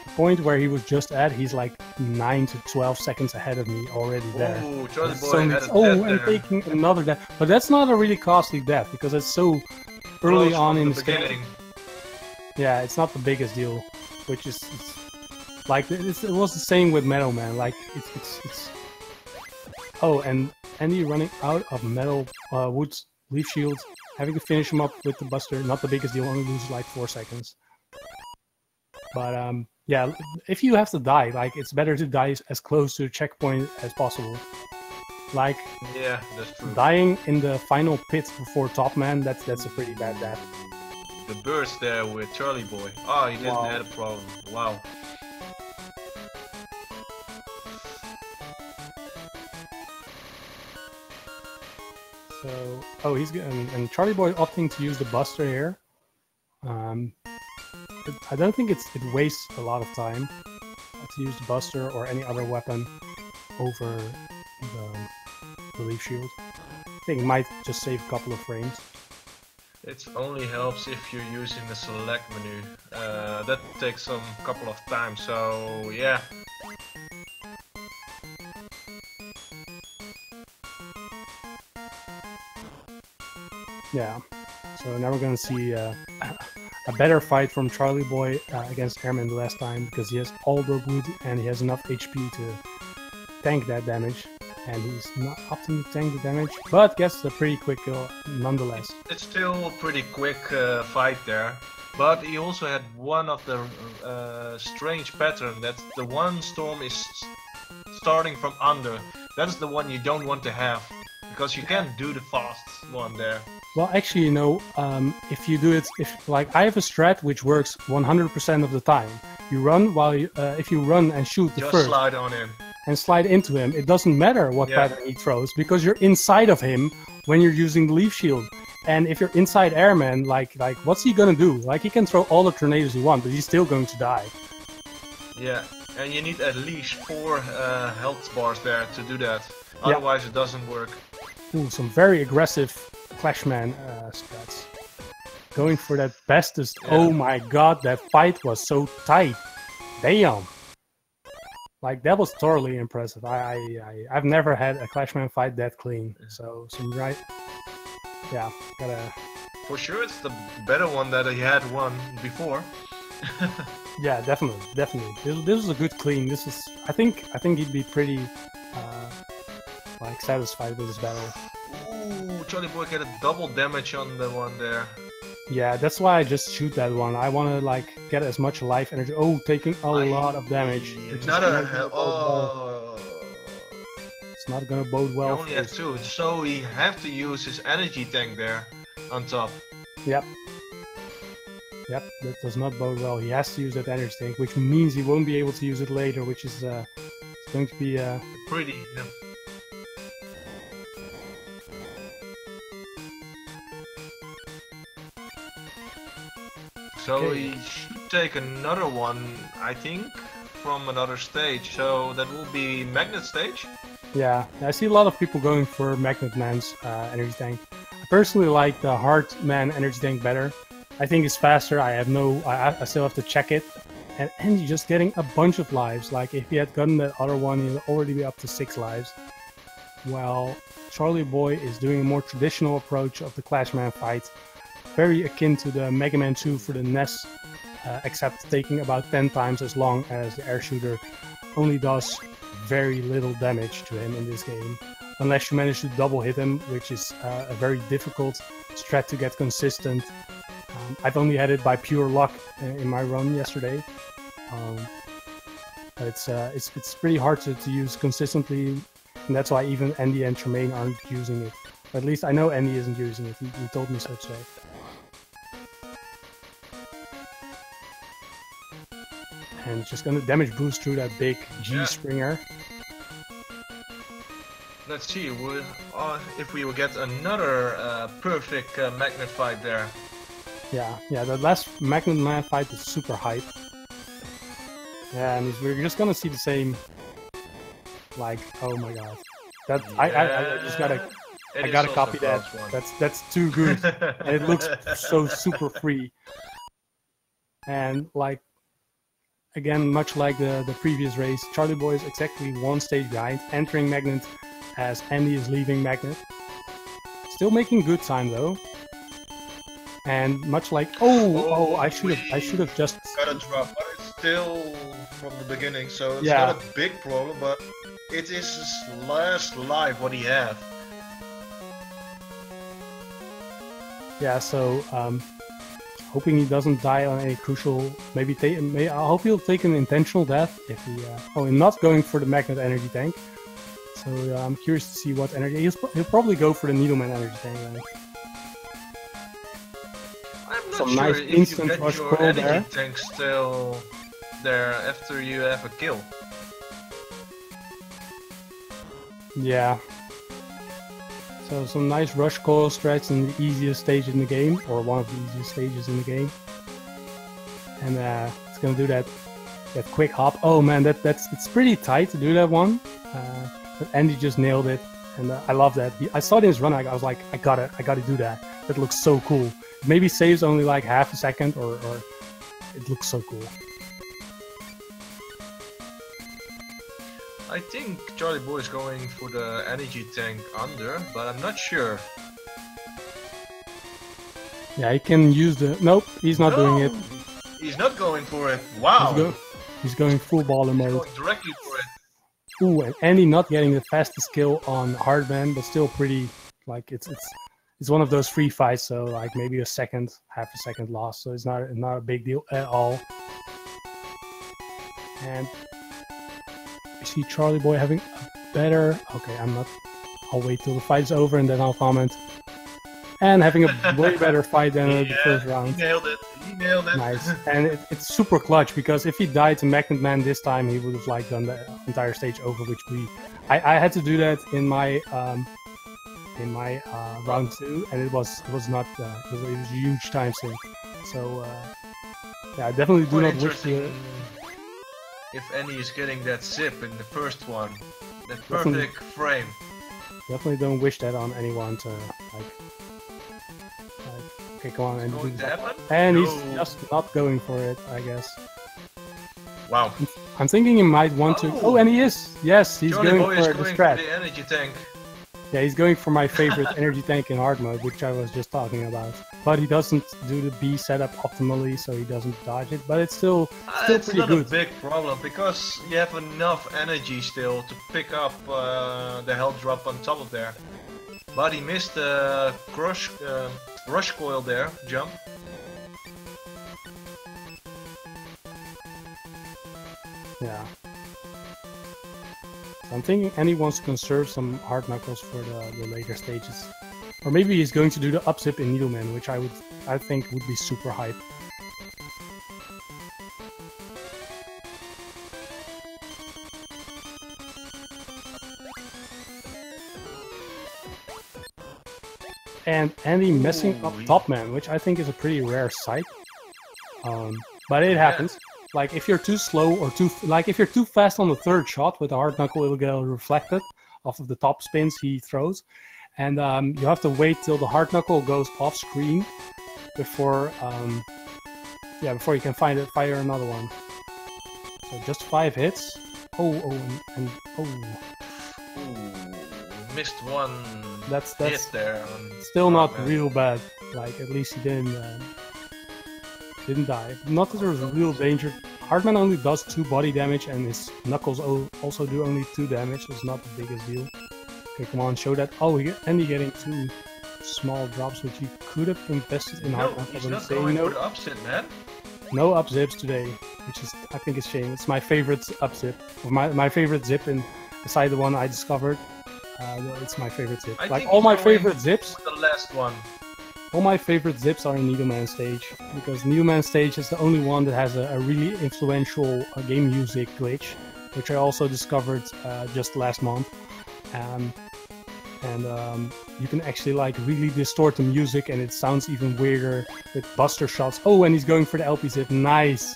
the point where he was just at. He's like 9 to 12 seconds ahead of me already there. Oh, Charlieboy So had a it's, death and there. taking another death. But that's not a really costly death because it's so early Close on from in the the game. beginning. Yeah, it's not the biggest deal, which is like it was the same with Metal Man. Like it's. Oh, and Andy running out of Metal Wood's Leaf Shield, having to finish him up with the Buster. Not the biggest deal, only loses like 4 seconds. But yeah, if you have to die, like it's better to die as close to the checkpoint as possible. Like Yeah, that's true. dying in the final pit before Top Man, that's a pretty bad death. The burst there with Charlieboy. Oh, he didn't Wow. have a problem. Wow. So, oh, he's and Charlieboy opting to use the Buster here. I don't think it wastes a lot of time to use the Buster or any other weapon over the Leaf Shield. I think it might just save a couple of frames. It only helps if you're using the select menu. That takes some couple of times, so yeah. Yeah. So now we're gonna see a better fight from Charlieboy against Airman the last time because he has all the wood and he has enough HP to tank that damage. And he's not opting to tank the damage, but gets a pretty quick kill nonetheless. It's still a pretty quick fight there. But he also had one of the strange pattern that the one storm is starting from under. That's the one you don't want to have, because you can't do the fast one there. Well, actually, you know, if you do it, like I have a strat which works 100% of the time. You run while you, if you run and shoot the Just first slide on him. and slide into him, it doesn't matter what pattern he throws because you're inside of him when you're using the Leaf Shield. And if you're inside Airman, like what's he gonna do? Like he can throw all the tornadoes he wants, but he's still going to die. Yeah, and you need at least 4 health bars there to do that. Otherwise it doesn't work. Ooh, some very aggressive Clashman strats. Going for that bestest. Yeah. Oh my god, that fight was so tight. Damn. Like that was totally impressive. I've never had a Clashman fight that clean. So some right. Yeah, gotta. For sure it's the better one that he had won before. Yeah, definitely. This was a good clean. This is. I think he'd be pretty like satisfied with this battle. Ooh, Charlieboy get a double damage on the one there. Yeah, that's why I just shoot that one. I want to like get as much life energy. Oh, taking a lot of damage. Another oh. It's not gonna bode well. He only has 2, so he have to use his energy tank there on top. Yep, that does not bode well. He has to use that energy tank, which means he won't be able to use it later, which is going to be pretty. Yeah. So Okay. he should take another one, I think, from another stage. So that will be Magnet stage. Yeah, I see a lot of people going for Magnet Man's energy tank. I personally like the Heart Man energy tank better. I think it's faster. I still have to check it. And Andy just getting a bunch of lives. Like if he had gotten that other one, he'd already be up to 6 lives. While Charlieboy is doing a more traditional approach of the Clashman fight. Very akin to the Mega Man 2 for the NES, except taking about 10 times as long as the air shooter. Only does very little damage to him in this game, unless you manage to double hit him, which is a very difficult strat to get consistent. I've only had it by pure luck in my run yesterday. It's pretty hard to use consistently, and that's why even Andy and Tremaine aren't using it. Or at least I know Andy isn't using it. He told me so today. And just gonna damage boost through that big G-Springer. Let's see if we will get another perfect Magnet fight there. Yeah, the last Magnet Man fight was super hype. Yeah, and we're just gonna see the same. Like, oh my god, that I just gotta copy that. That's too good, and it looks so super free. And like, again, much like the previous race, Charlieboy is exactly one stage behind, entering Magnet as Endy is leaving Magnet. Still making good time though. And much like I should have just got a drop, but it's still from the beginning, so it's yeah. not a big problem, but it is his last life what he have. Yeah, so hoping he doesn't die on any crucial. I hope he'll take an intentional death if he. And not going for the Magnet energy tank. So I'm curious to see what energy he'll probably go for the Needleman energy tank. Then. I'm not Some sure nice if instant you get rush your pull energy there. tank still there after you have a kill. Yeah. So some nice rush coil strats in the easiest stage in the game, or one of the easiest stages in the game. And it's gonna do that quick hop. Oh man, it's pretty tight to do that one. But Endy just nailed it, and I love that. I saw it in his run. I was like, I gotta do that. That looks so cool. Maybe saves only like half a second, or it looks so cool. I think Charlieboy is going for the energy tank under, but I'm not sure. Yeah, he can use the. Nope, he's not doing it. He's not going for it. Wow. He's going full baller mode. He's going directly for it. Ooh, and Endy not getting the fastest kill on Hardman, but still pretty. Like it's one of those free fights, so like maybe half a second loss. So it's not a big deal at all. And we see Charlieboy having a better. Okay, I'll wait till the fight's over and then I'll comment. And having a way better fight than the first round. He nailed it. Nice. And it's super clutch, because if he died to Magnet Man this time, he would have like done the entire stage over, which I had to do that in my round 2, and it was not it was a huge time sink. So yeah, I definitely do not wish to. If Endy is getting that zip in the first one, that perfect frame. Definitely don't wish that on anyone to like. Okay, come on, and he's just not going for it, I guess. Wow. I'm thinking he might want to. Oh, and he is. Yes, he's going for the strat. The energy tank. Yeah, he's going for my favorite energy tank in hard mode, which I was just talking about. But he doesn't do the B setup optimally, so he doesn't dodge it. But it's still it's pretty not good. A big problem, because you have enough energy still to pick up the health drop on top of there. But he missed the rush coil there, jump. Yeah. So I'm thinking Endy wants to conserve some hard knuckles for the later stages. Or maybe he's going to do the upzip in Needleman, which I think would be super hype. And Endy messing up Top Man, which I think is a pretty rare sight. But it happens. Like if you're too slow or if you're too fast on the third shot with the hard knuckle, it'll get reflected off of the top spins he throws, and you have to wait till the hard knuckle goes off screen before you can fire another one. So just 5 hits. Missed one. That's hit there. Still not real bad. Like at least he didn't die. Not that there was real danger. Hardman only does 2 body damage, and his knuckles also do only 2 damage, so it's not the biggest deal. Okay, come on, show that. Oh, Endy getting 2 small drops, which he could have invested in hard knuckles. He's not going for the upzip, man. No upzips today, which is, I think, is shame. It's my favorite upzip. My favorite zip, and beside the one I discovered, it's my favorite zip. Like all my favorite zips. The last one. All my favorite zips are in Needleman stage, because Needleman stage is the only one that has a really influential game music glitch, which I also discovered just last month. You can actually like really distort the music, and it sounds even weirder with buster shots. Oh, and he's going for the LP zip. Nice.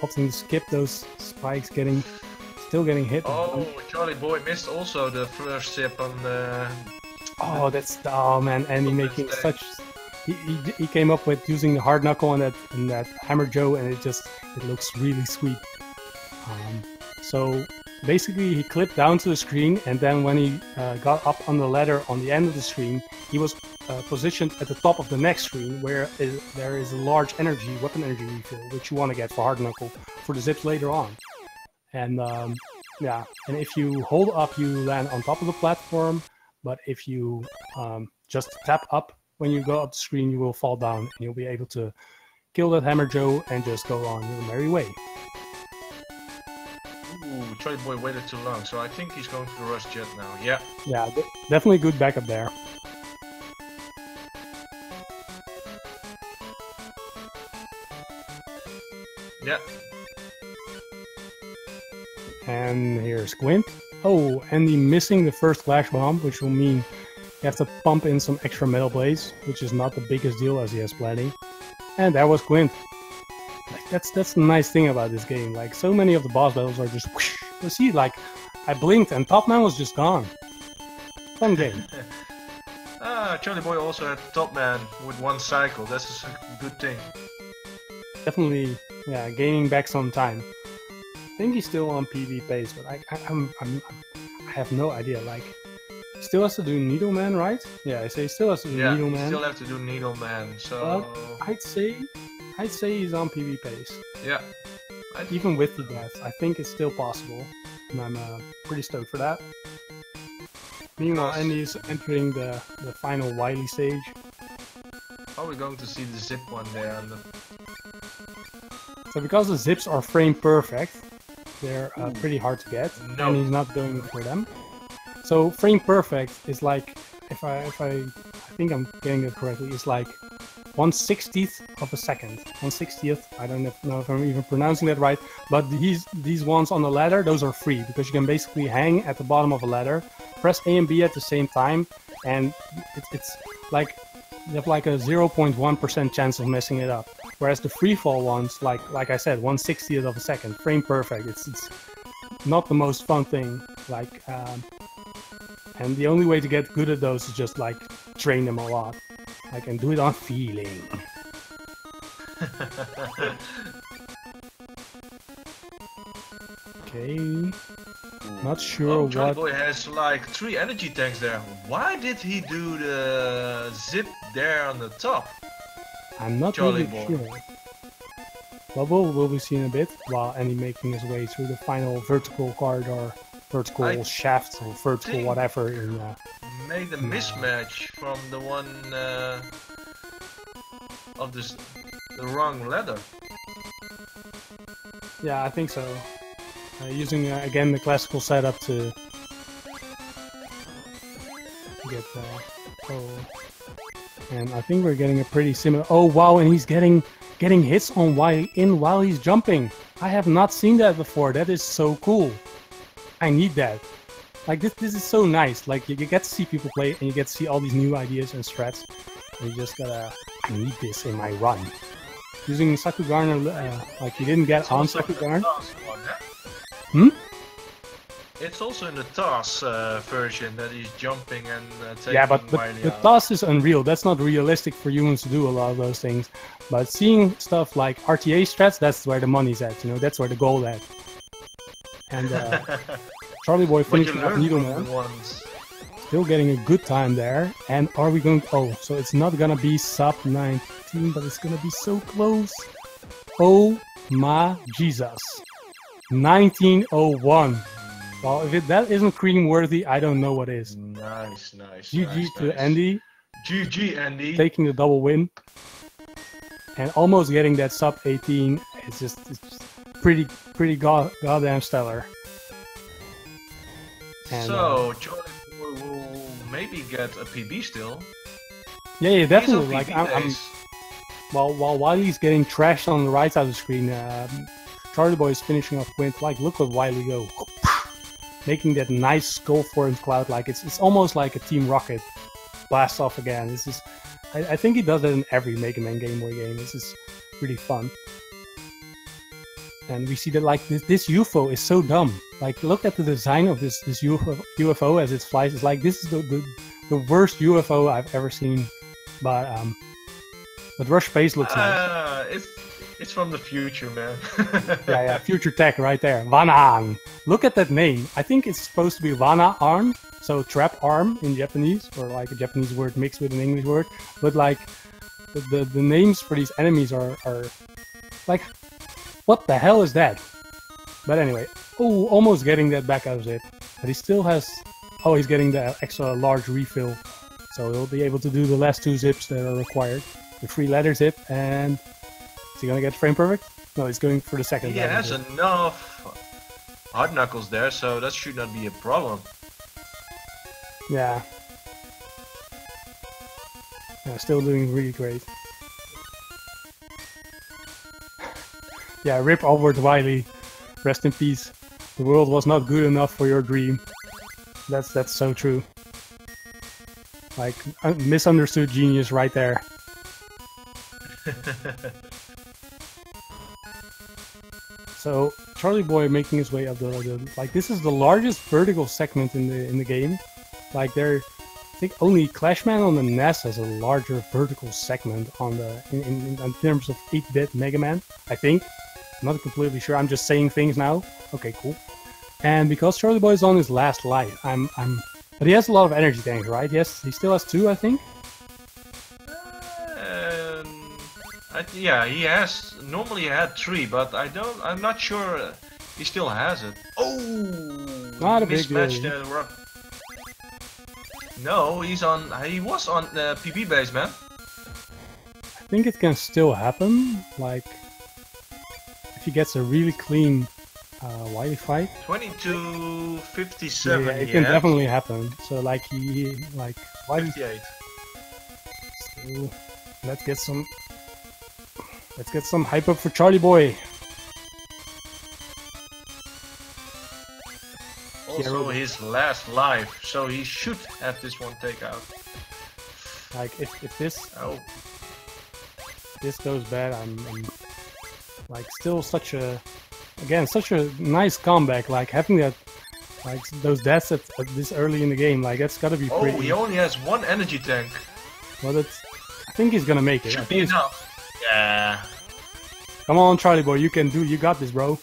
Opting to skip those spikes, still getting hit. Oh, Charlieboy missed also the first zip on the. Oh, man, Endy making he came up with using the hard knuckle and that Hammer Joe, and it looks really sweet. So basically, he clipped down to the screen, and then when he got up on the ladder on the end of the screen, he was positioned at the top of the next screen, where there is a large weapon energy refill, which you want to get for hard knuckle for the zips later on. And yeah, and if you hold up, you land on top of the platform. But if you just tap up when you go up the screen, you will fall down, and you'll be able to kill that Hammer Joe and just go on your merry way. Ooh, Charlieboy waited too long, so I think he's going to the rush jet now. Yeah. Yeah, definitely good backup there. Yeah. And here's Gwent. Oh, Andy missing the first flash bomb, which will mean you have to pump in some extra metal blades, which is not the biggest deal as he has plenty. And that was Gwent. Like, that's the nice thing about this game. Like, so many of the boss battles are just whoosh. You see, like, I blinked and Top Man was just gone. Fun game. Charlieboy also had Top Man with one cycle. That's a good thing. Definitely, yeah, gaining back some time. I think he's still on PB pace, but I have no idea. Like, still has to do Needleman, right? Yeah, I say still has to do Needleman. Yeah, still have to do Needleman. So I'd say he's on PB pace. Yeah. Even with the death, I think it's still possible, and I'm pretty stoked for that. Meanwhile, Andy's entering the final Wily stage. Are we going to see the zip one there? So because the zips are frame perfect, they're pretty hard to get, and he's not going for them. So frame perfect is like, if I think I'm getting it correctly, it's like 1/60th of a second. 1/60th. I don't know if I'm even pronouncing that right. But these ones on the ladder, those are free because you can basically hang at the bottom of a ladder, press A and B at the same time, and it's like you have like a 0.1% chance of messing it up. Whereas the free fall ones, like I said, 1/60th of a second, frame perfect. It's not the most fun thing. Like, and the only way to get good at those is just like train them a lot. I can do it on feeling. Okay. Not sure what. Charlieboy has like 3 energy tanks there. Why did he do the zip there on the top? I'm not really sure. Well, we'll be seeing a bit while Andy making his way through the final vertical corridor, vertical shaft, or vertical whatever. Made a mismatch from the one of the wrong ladder. Yeah, I think so. Using again the classical setup to get and I think we're getting a pretty similar. Oh wow! And he's getting hits on while he's jumping. I have not seen that before. That is so cool. I need that. Like this is so nice. Like you get to see people play, and you get to see all these new ideas and strats. And you just gotta, I need this in my run. Using Sakugan, like you didn't get on Sakugan. It's also in the TOS version that he's jumping and taking. Yeah, but the TOS is unreal. That's not realistic for humans to do a lot of those things. But seeing stuff like RTA strats, that's where the money's at. You know, that's where the gold at. And Charlieboy finishing up Needleman. Still getting a good time there. And are we going? Oh, so it's not gonna be sub 19, but it's gonna be so close. Oh my Jesus! 1901. Well, if that isn't cream worthy, I don't know what is. Nice. GG to Andy. GG, Andy. Taking the double win. And almost getting that sub 18. It's just pretty goddamn stellar. And, so, Charlieboy will maybe get a PB still. Yeah, definitely. Like while he's getting trashed on the right side of the screen, Charlieboy is finishing off Quint. Like, look what Wily go. Making that nice skull formed cloud. Like it's almost like a Team Rocket blast off again. This is, I think he does that in every Mega Man Game Boy game. This is really fun. And we see that like this UFO is so dumb. Like look at the design of this UFO as it flies. It's like this is the worst UFO I've ever seen. But But rush pace looks nice. It's from the future, man. Yeah, future tech right there. Wanaan. Look at that name. I think it's supposed to be Wana arm, so trap arm in Japanese, or like a Japanese word mixed with an English word. But like the names for these enemies are like, what the hell is that? But anyway, oh, almost getting that back out of it. But he still has. Oh, he's getting the extra large refill, so he'll be able to do the last 2 zips that are required. The 3 ladder zip, and is he gonna get frame perfect? No, he's going for the second. He has enough hard knuckles there, so that should not be a problem. Yeah. Yeah, still doing really great. Yeah, rip Albert Wiley. Rest in peace. The world was not good enough for your dream. That's so true. Like, misunderstood genius right there. So Charlieboy making his way up the like, this is the largest vertical segment in the game. Like, I think only Clashman on the NES has a larger vertical segment on the in terms of 8-bit Mega Man. I think. I'm not completely sure. I'm just saying things now. Okay, cool. And because Charlieboy is on his last life, but he has a lot of energy tanks, right? Yes, he still has 2, I think. Yeah, he has. Normally he had 3, but I'm not sure he still has it. Oh, not a big deal. No, he was on PB base, man. I think it can still happen. Like, if he gets a really clean Wiley fight. 22:57. Yeah, it can definitely happen. So like Wiley. 58. So let's get some hype up for Charlieboy. Also his last life, so he should have this one take out. Like, if this goes bad, I'm like still such a nice comeback. Like, having that, like, those deaths at this early in the game, like, that's gotta be pretty. Oh, he only has 1 energy tank. Well, I think he's gonna make it. Should be enough. Yeah. Come on, Charlieboy, you got this, bro.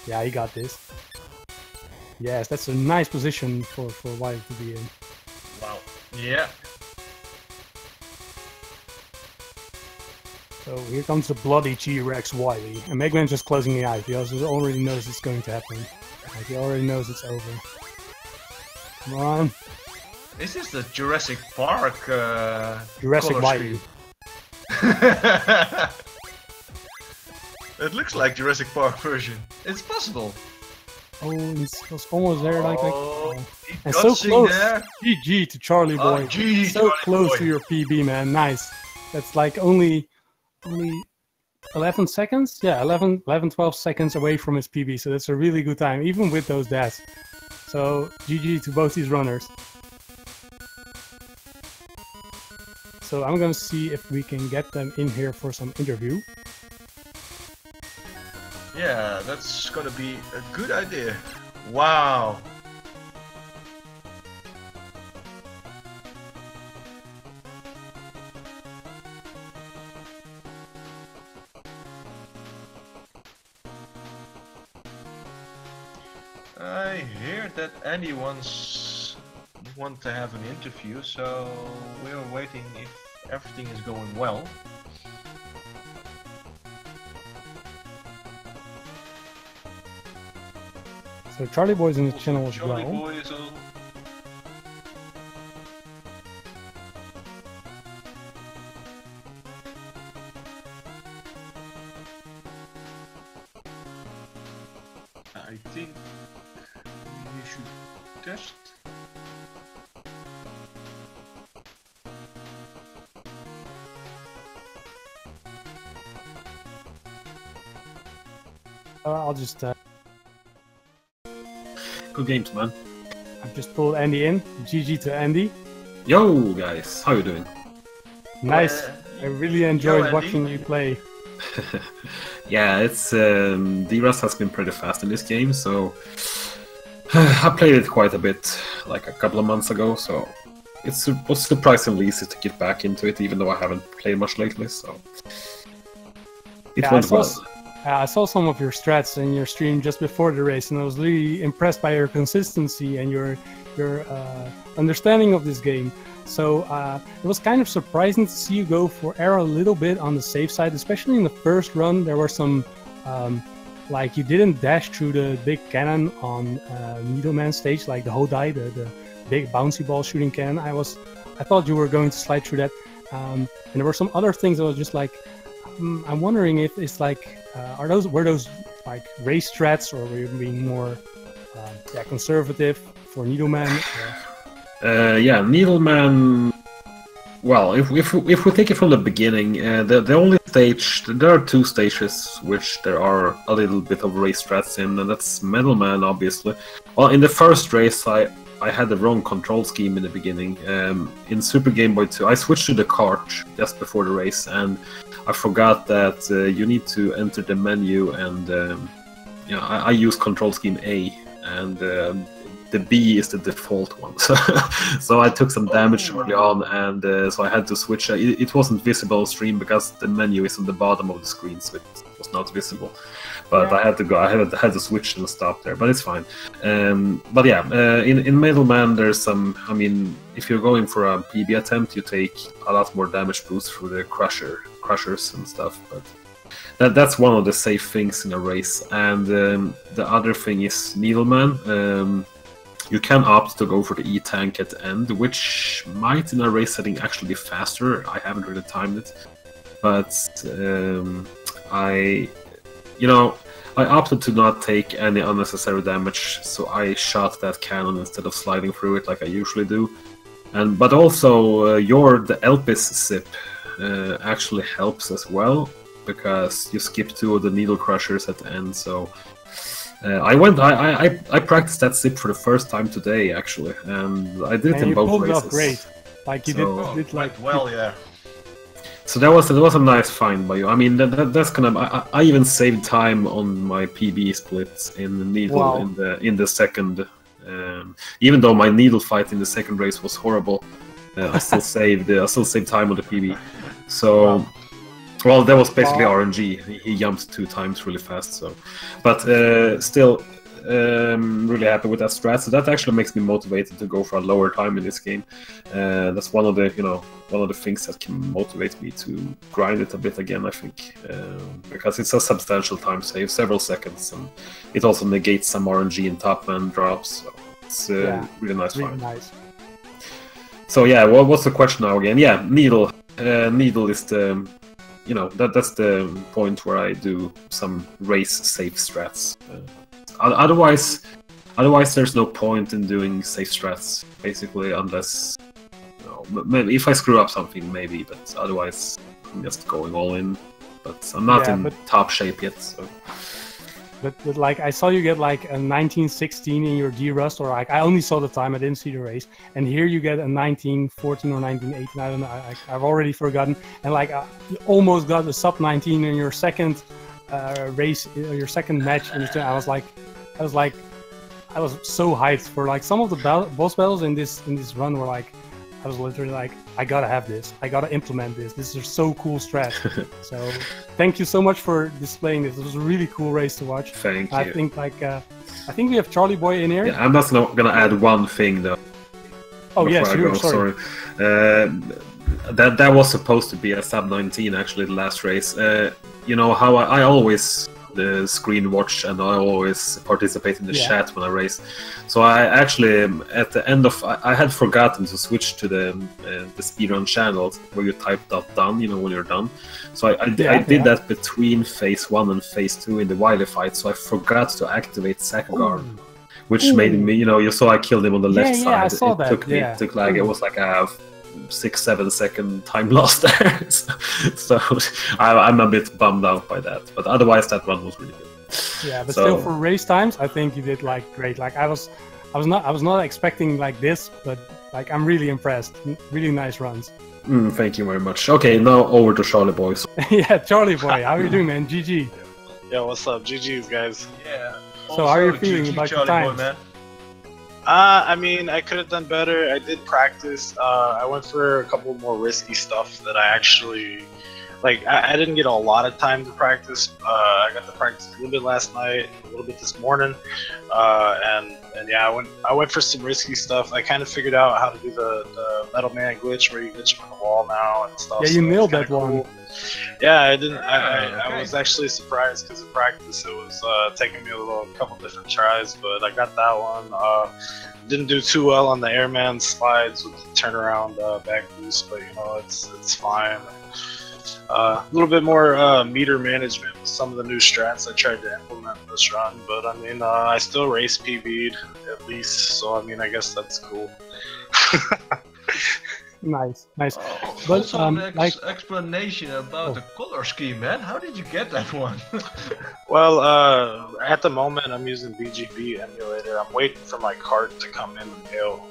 Yeah, he got this. Yes, that's a nice position for Wiley to be in. Wow. Yeah. So here comes the bloody T-Rex Wiley. And Mega Man's just closing the eye because he already knows it's going to happen. Like, he already knows it's over. Come on. This is the Jurassic Park Jurassic Wiley. It looks like Jurassic Park version. It's possible. Oh, he's almost there, like and so close. There. GG to Charlieboy. So close to your PB, man. Nice. That's like only 11 seconds? Yeah, 12 seconds away from his PB. So that's a really good time, even with those deaths. So GG to both these runners. So I'm gonna see if we can get them in here for some interview. Yeah, that's gonna be a good idea. Wow. I hear that Andy wants to have an interview, so we're waiting if everything is going well. So Charlieboy's in the channel as well. Charlieboy is on. I think you should test. I'll just. Good games, man. I've just pulled Andy in. GG to Andy. Yo, guys, how you doing? Nice. I really enjoyed watching you play. Yeah, it's the rest has been pretty fast in this game, so I played it quite a bit, like a couple of months ago. So was surprisingly easy to get back into it, even though I haven't played much lately. So it went well. I saw some of your strats in your stream just before the race, and I was really impressed by your consistency and your understanding of this game. So it was kind of surprising to see you go for air a little bit on the safe side, especially in the first run. There were some, like you didn't dash through the big cannon on Needleman stage, like the Hodai, the big bouncy ball shooting cannon. I thought you were going to slide through that, and there were some other things that was just like, I'm wondering if it's like, were those like race strats, or were you being more conservative for Needleman? Yeah, Needleman. Well, if we take it from the beginning, the only stage, there are two stages which there are a little bit of race strats in, and that's Metalman, obviously. Well, in the first race, I had the wrong control scheme in the beginning. In Super Game Boy 2, I switched to the cart just before the race, and I forgot that you need to enter the menu, and I use control scheme A, and the B is the default one. So I took some damage early on, and so I had to switch. It wasn't visible on stream because the menu is on the bottom of the screen, so it was not visible. But I had to go. I had to switch and stop there, but it's fine. But yeah, in Metalman, there's some. I mean, if you're going for a PB attempt, you take a lot more damage boost through the crushers and stuff. But that's one of the safe things in a race. And the other thing is Needleman. You can opt to go for the E-Tank at the end, which might in a race setting actually be faster. I haven't really timed it, but I opted to not take any unnecessary damage, so I shot that cannon instead of sliding through it like I usually do. But also the Elpis zip actually helps as well, because you skip two of the needle crushers at the end. So I practiced that zip for the first time today, actually, and I did it in both races. You pulled it off great, like you did like well, yeah. So that was a nice find by you. I mean, that's kind of. I even saved time on my PB splits in the needle in the second. Even though my needle fight in the second race was horrible, I still saved time on the PB. So, well, that was basically RNG. He jumped 2 times really fast. So, but still. Really happy with that strat, so that actually makes me motivated to go for a lower time in this game. That's one of the things that can motivate me to grind it a bit again, I think, because it's a substantial time save, several seconds, and it also negates some RNG in top man drops, so it's really nice fun. Nice. So yeah, what's the question now again? Yeah, needle is the that's the point where I do some race safe strats. Otherwise, there's no point in doing safe strats, basically, unless, maybe if I screw up something, maybe, but otherwise, I'm just going all in. But I'm not in top shape yet, so. But like, I saw you get like a 1916 in your D-Rust, or like, I only saw the time, I didn't see the race, and here you get a 1914 or 1918, I don't know, I've already forgotten, and like, you almost got a sub-19 in your second race, your second match, and I was so hyped for like some of the boss battles in this run were like, I was literally like, I gotta have this, I gotta implement this. This is so cool strat. So thank you so much for displaying this. It was a really cool race to watch. Thank you. I think we have Charlieboy in here. Yeah, I'm just not gonna add one thing though. Oh yes, sorry. That was supposed to be a sub-19 actually, the last race. You know how I always screen watch and I always participate in the chat when I race. So I actually, at the end of, I had forgotten to switch to the speedrun channel where you type .done, when you're done. So I did that between phase 1 and phase 2 in the Wily fight. So I forgot to activate Sakagar, which made me, you saw I killed him on the left side. I saw that. It took like, it was like a 6-7 second time loss there. So I'm a bit bummed out by that, but otherwise that run was really good. Yeah, but still for race times, I think you did like great. Like I was not expecting like this, but like I'm really impressed. Really nice runs. Thank you very much. Okay, now over to Charlieboy. Yeah, Charlieboy, how are you doing, man? GG. Yeah, what's up? GG's, guys. Yeah. So how are you feeling about your time? Man. I mean, I could have done better. I did practice. I went for a couple more risky stuff that I actually, like, I didn't get a lot of time to practice. I got to practice a little bit last night, a little bit this morning, and yeah, I went for some risky stuff. I kind of figured out how to do the Metal Man glitch where you glitch from the wall now and stuff. Yeah, you nailed that one. Yeah, I didn't. I was actually surprised because in practice it was taking me a couple different tries, but I got that one. Didn't do too well on the airman slides with the turnaround back boost, but you know it's fine. A little bit more meter management with some of the new strats I tried to implement in this run, but I mean I still race PB'd at least, so I mean I guess that's cool. Nice. But also an explanation about the color scheme, man. How did you get that one? Well, at the moment I'm using BGB emulator. I'm waiting for my cart to come in the mail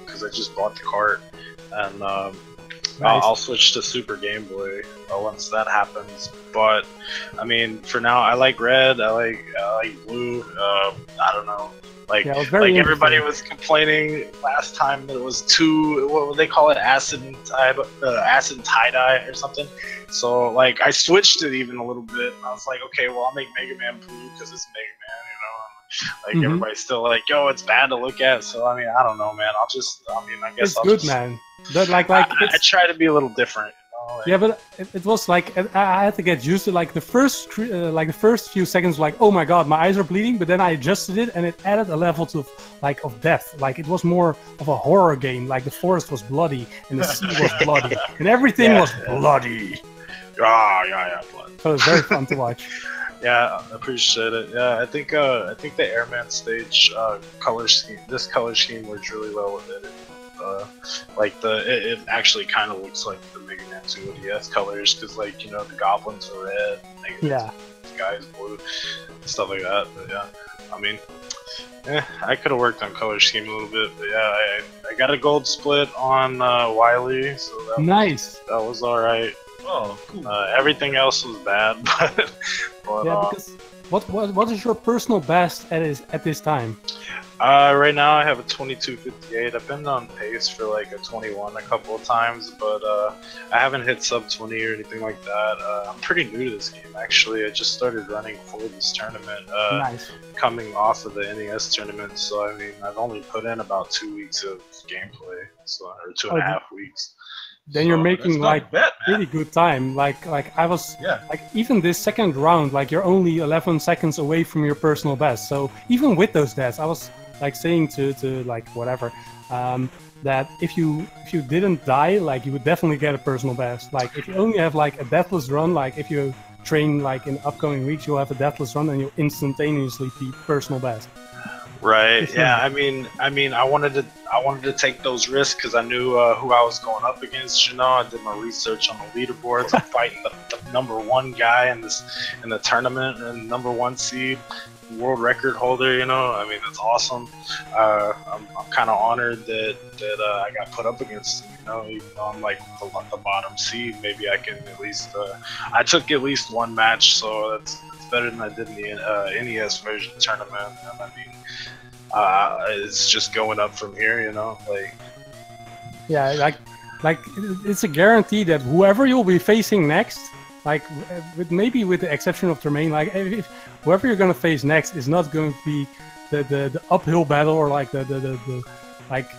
because I just bought the cart, and nice. I'll switch to Super Game Boy once that happens. But I mean, for now, I like red. I like blue. I don't know. Like everybody was complaining last time that it was too, what would they call it, acid tie-dye or something. So like I switched it even a little bit. I was like, okay, well I'll make Mega Man blue because it's Mega Man, you know. Like everybody's still like, yo, it's bad to look at. So I mean, I don't know, man. I guess I'll good, man. But like I try to be a little different. Like, yeah, but it was like I had to get used to like the first few seconds, like, oh my god, my eyes are bleeding. But then I adjusted it, and it added a level to of depth. Like it was more of a horror game. Like the forest was bloody, and the sea was bloody, and everything was bloody. Yeah, blood. So it was very fun to watch. Yeah, I appreciate it. Yeah, I think the Airman stage color scheme. This color scheme works really well with it. Like it actually kind of looks like the Mega Man 2 ODS colors, because like, you know, the goblins are red, the guy's blue, stuff like that. But yeah, I mean, I could have worked on color scheme a little bit, but yeah, I got a gold split on Wily, so that was all right. Oh, cool. Everything else was bad, but yeah, because what is your personal best at this time? Right now I have a 22:58. I've been on pace for like a 21 a couple of times, but I haven't hit sub 20 or anything like that. I'm pretty new to this game, actually. I just started running for this tournament, coming off of the NES tournament. So I mean, I've only put in about 2 weeks of gameplay, or 2.5 weeks. Then you're making like pretty good time. Like I was, like even this second round, like you're only 11 seconds away from your personal best. So even with those deaths, I was like saying to like whatever, that if you didn't die, like you would definitely get a personal best. Like if you only have like a deathless run, like if you train like in upcoming weeks, you'll have a deathless run and you'll instantaneously beat personal best. Right. Yeah. I mean, I wanted to take those risks because I knew who I was going up against. You know, I did my research on the leaderboards. I'm fighting the #1 guy in the tournament and #1 seed, world record holder. You know, I mean, that's awesome. I'm kind of honored that I got put up against him. You know, even though I'm like the bottom seed, maybe I can at least. I took at least one match, so that's better than I did in the NES version tournament. And I mean, it's just going up from here, you know. Like, yeah, like it's a guarantee that whoever you'll be facing next, like maybe with the exception of Tremaine, like if whoever you're gonna face next is not going to be the uphill battle or like the like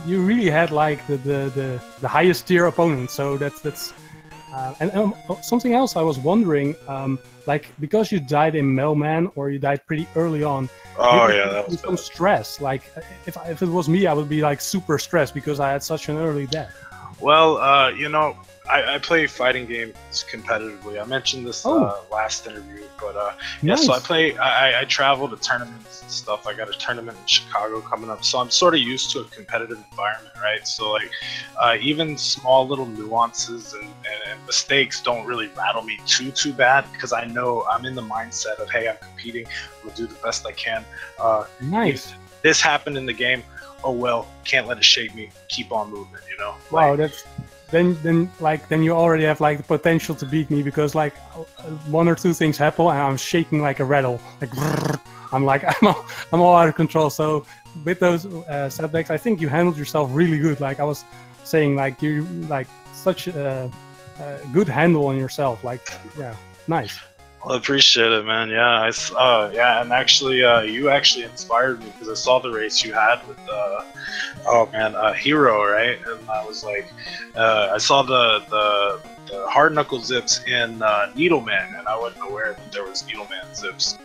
you really had like the highest tier opponent. So that's and something else I was wondering, like because you died in Mailman or you died pretty early on. Oh yeah, that was some stress. Like if it was me, I would be like super stressed because I had such an early death. Well, you know, I play fighting games competitively. I mentioned this last interview, but yeah, so I travel to tournaments and stuff. I got a tournament in Chicago coming up, so I'm sort of used to a competitive environment, right? So like even small little nuances and mistakes don't really rattle me too bad because I know I'm in the mindset of, hey, I'm competing, I'm gonna do the best I can. Nice. This happened in the game. Oh well, can't let it shake me. Keep on moving, you know. Wow, like, then you already have like the potential to beat me, because like one or two things happen and I'm shaking like a rattle, like I'm like I'm all out of control. So with those setbacks, I think you handled yourself really good. Like I was saying, like you like such a good handle on yourself. Like yeah, nice. Well, I appreciate it, man. Yeah, yeah, and actually, you actually inspired me, because I saw the race you had with, Hero, right? And I was like, I saw the hard knuckle zips in Needleman, and I wasn't aware that there was Needleman zips.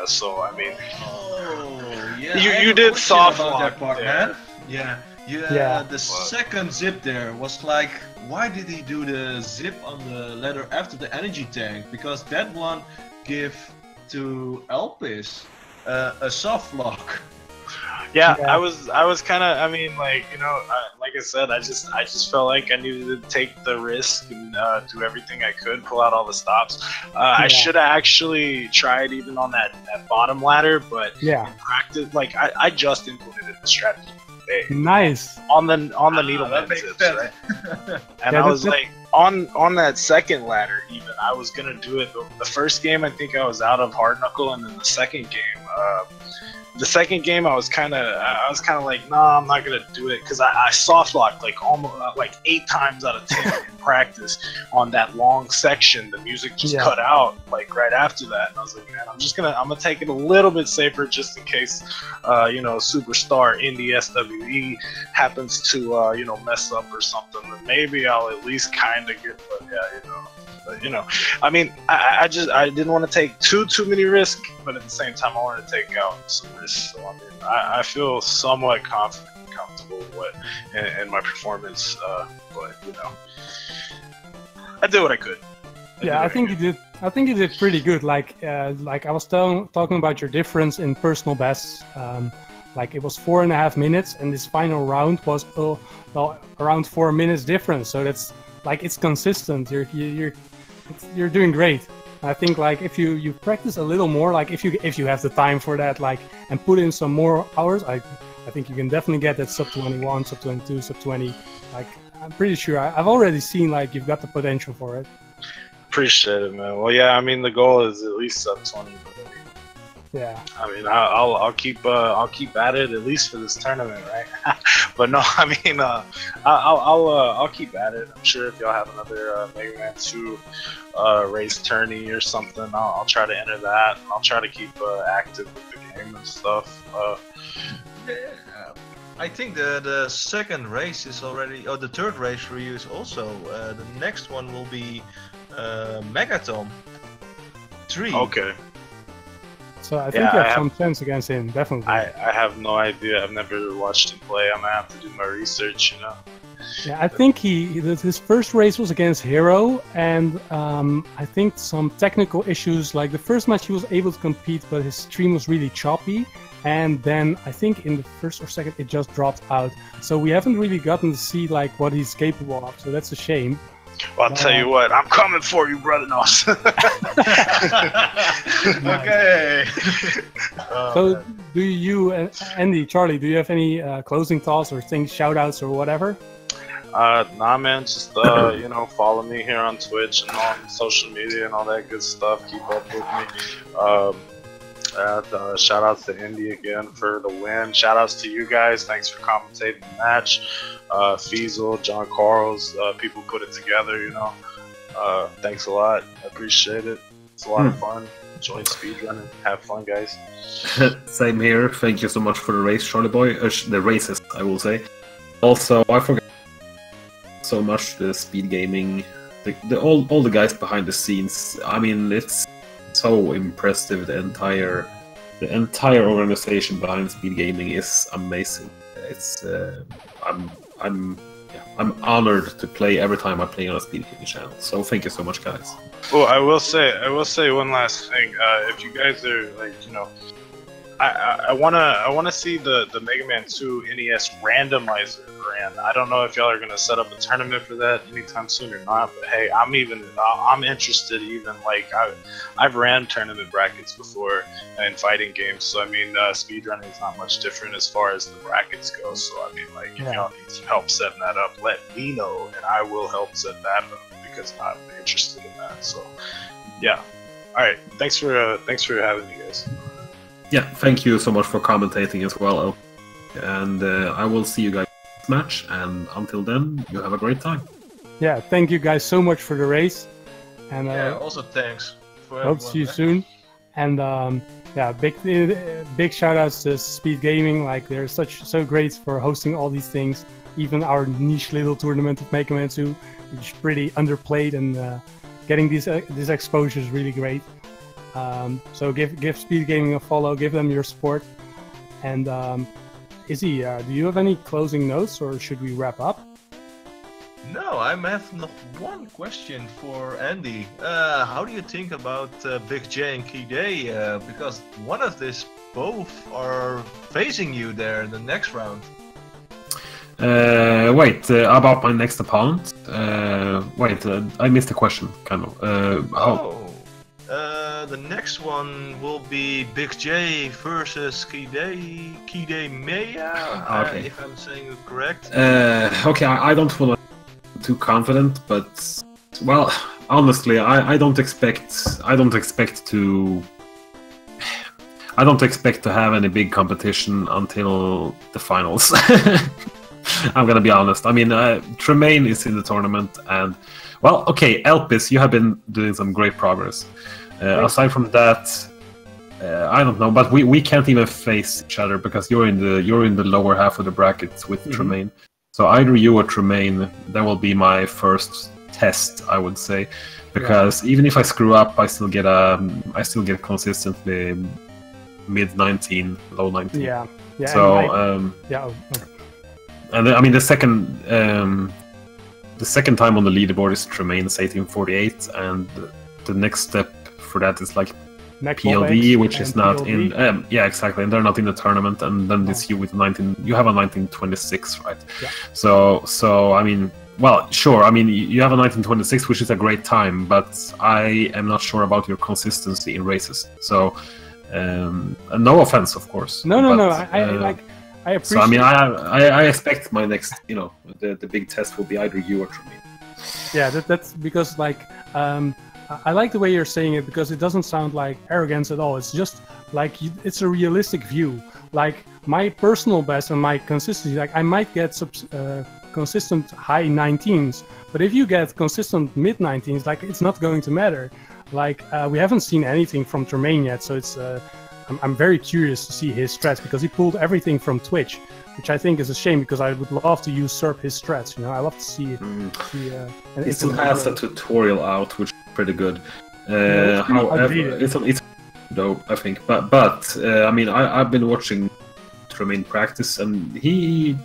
So I mean, oh yeah, you did soft about lock that part, there. man. Yeah. Yeah. The second zip there was like, why did he do the zip on the ladder after the energy tank? Because that one give to Elpis a soft lock. Yeah, I was kind of, I mean, like, you know, like I said, I just felt like I needed to take the risk and do everything I could, pull out all the stops. I should have actually tried even on that bottom ladder, but in practice, like I just implemented the strategy today. Nice. On the Needleman zips, right? And I was like, on that second ladder, even I was gonna do it. The first game, I think I was out of hard knuckle, and then the second game, I was kind of like, nah, I'm not gonna do it, because I soft locked like almost like 8 times out of 10 in practice on that long section. The music just cut out like right after that, and I was like, man, I'm gonna take it a little bit safer, just in case, you know, superstar EndySWE happens to you know, mess up or something. Then maybe I'll at least kind of get, but yeah, you know. But, you know, I mean, I didn't want to take too many risks, but at the same time, I wanted to take out some risks. So I mean, I feel somewhat confident and comfortable with in my performance. But you know, I did what I could. I think you did. I think you did pretty good. Like I was talking about your difference in personal bests. Like it was 4.5 minutes, and this final round was well around 4 minutes difference. So that's like, it's consistent. You're doing great. I think like if you practice a little more, like if you have the time for that, like, and put in some more hours, I think you can definitely get that sub 21, sub 22, sub 20. Like I'm pretty sure I've already seen like you've got the potential for it. Appreciate it, man. Well, yeah, I mean the goal is at least sub 20. Yeah. I mean, I'll keep at it, at least for this tournament, right? But no, I mean, I'll keep at it. I'm sure if y'all have another Mega Man 2 race tourney or something, I'll try to enter that. And I'll try to keep active with the game and stuff. Yeah, I think the second race is already, or the third race for you is also. The next one will be Megaton 3. Okay. So I think you have some chance against him, definitely. I have no idea. I've never watched him play. I'm gonna have to do my research, you know. Yeah, I think his first race was against Hero, and I think some technical issues. Like the first match, he was able to compete, but his stream was really choppy. And then I think in the first or second, it just dropped out. So we haven't really gotten to see like what he's capable of. So that's a shame. Well, I'll tell you what, I'm coming for you, brother. No. Okay. So, do you, Andy, Charlie, do you have any closing thoughts or things, shout-outs or whatever? Nah, man, just you know, follow me here on Twitch and on social media and all that good stuff. Keep up with me. Shout outs to Indy again for the win. Shout outs to you guys. Thanks for commentating the match. Fiesel, John Carls, people put it together, you know. Thanks a lot. I appreciate it. It's a lot of fun. Enjoy speedrunning. Have fun, guys. Same here. Thank you so much for the race, Charlieboy. The races, I will say. Also, I forgot so much the speed gaming, all the guys behind the scenes. I mean, it's so impressive. The entire organization behind speed gaming is amazing. It's I'm honored to play every time I play on a speed gaming channel. So thank you so much, guys. Well, I will say one last thing. If you guys are like, you know, I wanna see the Mega Man 2 NES randomizer ran. I don't know if y'all are gonna set up a tournament for that anytime soon or not. But hey, I'm interested. Even like I've ran tournament brackets before in fighting games. So I mean, speedrunning is not much different as far as the brackets go. So I mean, like if y'all need some help setting that up, let me know, and I will help set that up because I'm interested in that. So yeah. All right. Thanks for having me, guys. Yeah, thank you so much for commentating as well. And I will see you guys next match. And until then, you have a great time. Yeah, thank you guys so much for the race. And also thanks. For hope to see you soon. And yeah, big shout outs to Speed Gaming. Like they're so great for hosting all these things. Even our niche little tournament of Mega Man 2, which is pretty underplayed, and getting this exposure is really great. So give Speed Gaming a follow, give them your support. And Izzy, do you have any closing notes, or should we wrap up? No, I have noch one question for Andy. How do you think about Big J and Key Day? Because one of these both are facing you there in the next round. Wait, about my next opponent? Wait, I missed the question, kind of. The next one will be Big J versus Kide Meya, okay. if I'm saying it correct. Okay, I don't want to be too confident, but well, honestly, I don't expect to have any big competition until the finals. I'm gonna be honest. I mean, Tremaine is in the tournament, and well, okay, Elpis, you have been doing some great progress. Aside from that, I don't know, but we can't even face each other because you're in the lower half of the brackets with Tremaine. So either you or Tremaine, that will be my first test, I would say, because even if I screw up, I still get consistently mid 19, low 19. Yeah. So and then, I mean the second time on the leaderboard is Tremaine's 1848, and the next step for that is like PLD, which is not PLD. In yeah, exactly, and they're not in the tournament, and then this you with 19, you have a 1926, right? Yeah. So I mean, well, sure, I mean you have a 1926, which is a great time, but I am not sure about your consistency in races. So no offense, of course. No. I appreciate. So I mean, I expect my next, the big test will be either you or Tremaine. Yeah, that's because like I like the way you're saying it, because it doesn't sound like arrogance at all. It's just like it's a realistic view. Like my personal best and my consistency, like I might get consistent high 19s, but if you get consistent mid 19s, like it's not going to matter. Like we haven't seen anything from Tremaine yet, so it's I'm very curious to see his strats, because he pulled everything from Twitch, which I think is a shame, because I would love to usurp his strats. I love to see. He still has a tutorial out, which is pretty good. However, it's dope, I think. But I mean, I've been watching Tremaine practice, and he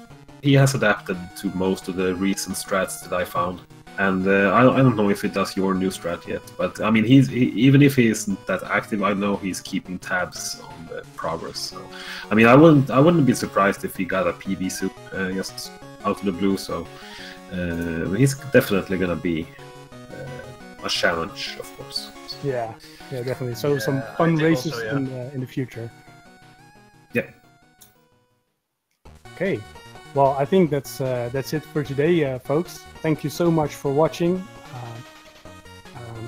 has adapted to most of the recent strats that I found. And I don't know if it does your new strat yet, but I mean, even if he isn't that active, I know he's keeping tabs on the progress. So, I mean, I wouldn't be surprised if he got a PB soup just out of the blue. So he's definitely gonna be a challenge, of course. Yeah, definitely. So some fun races also, in the future. Yeah. Okay. Well, I think that's it for today, folks. Thank you so much for watching.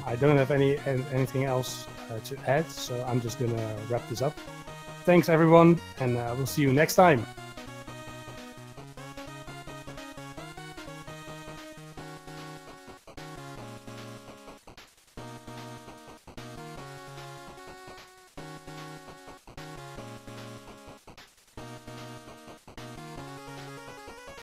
I don't have anything else to add, so I'm just gonna wrap this up. Thanks, everyone, and we'll see you next time.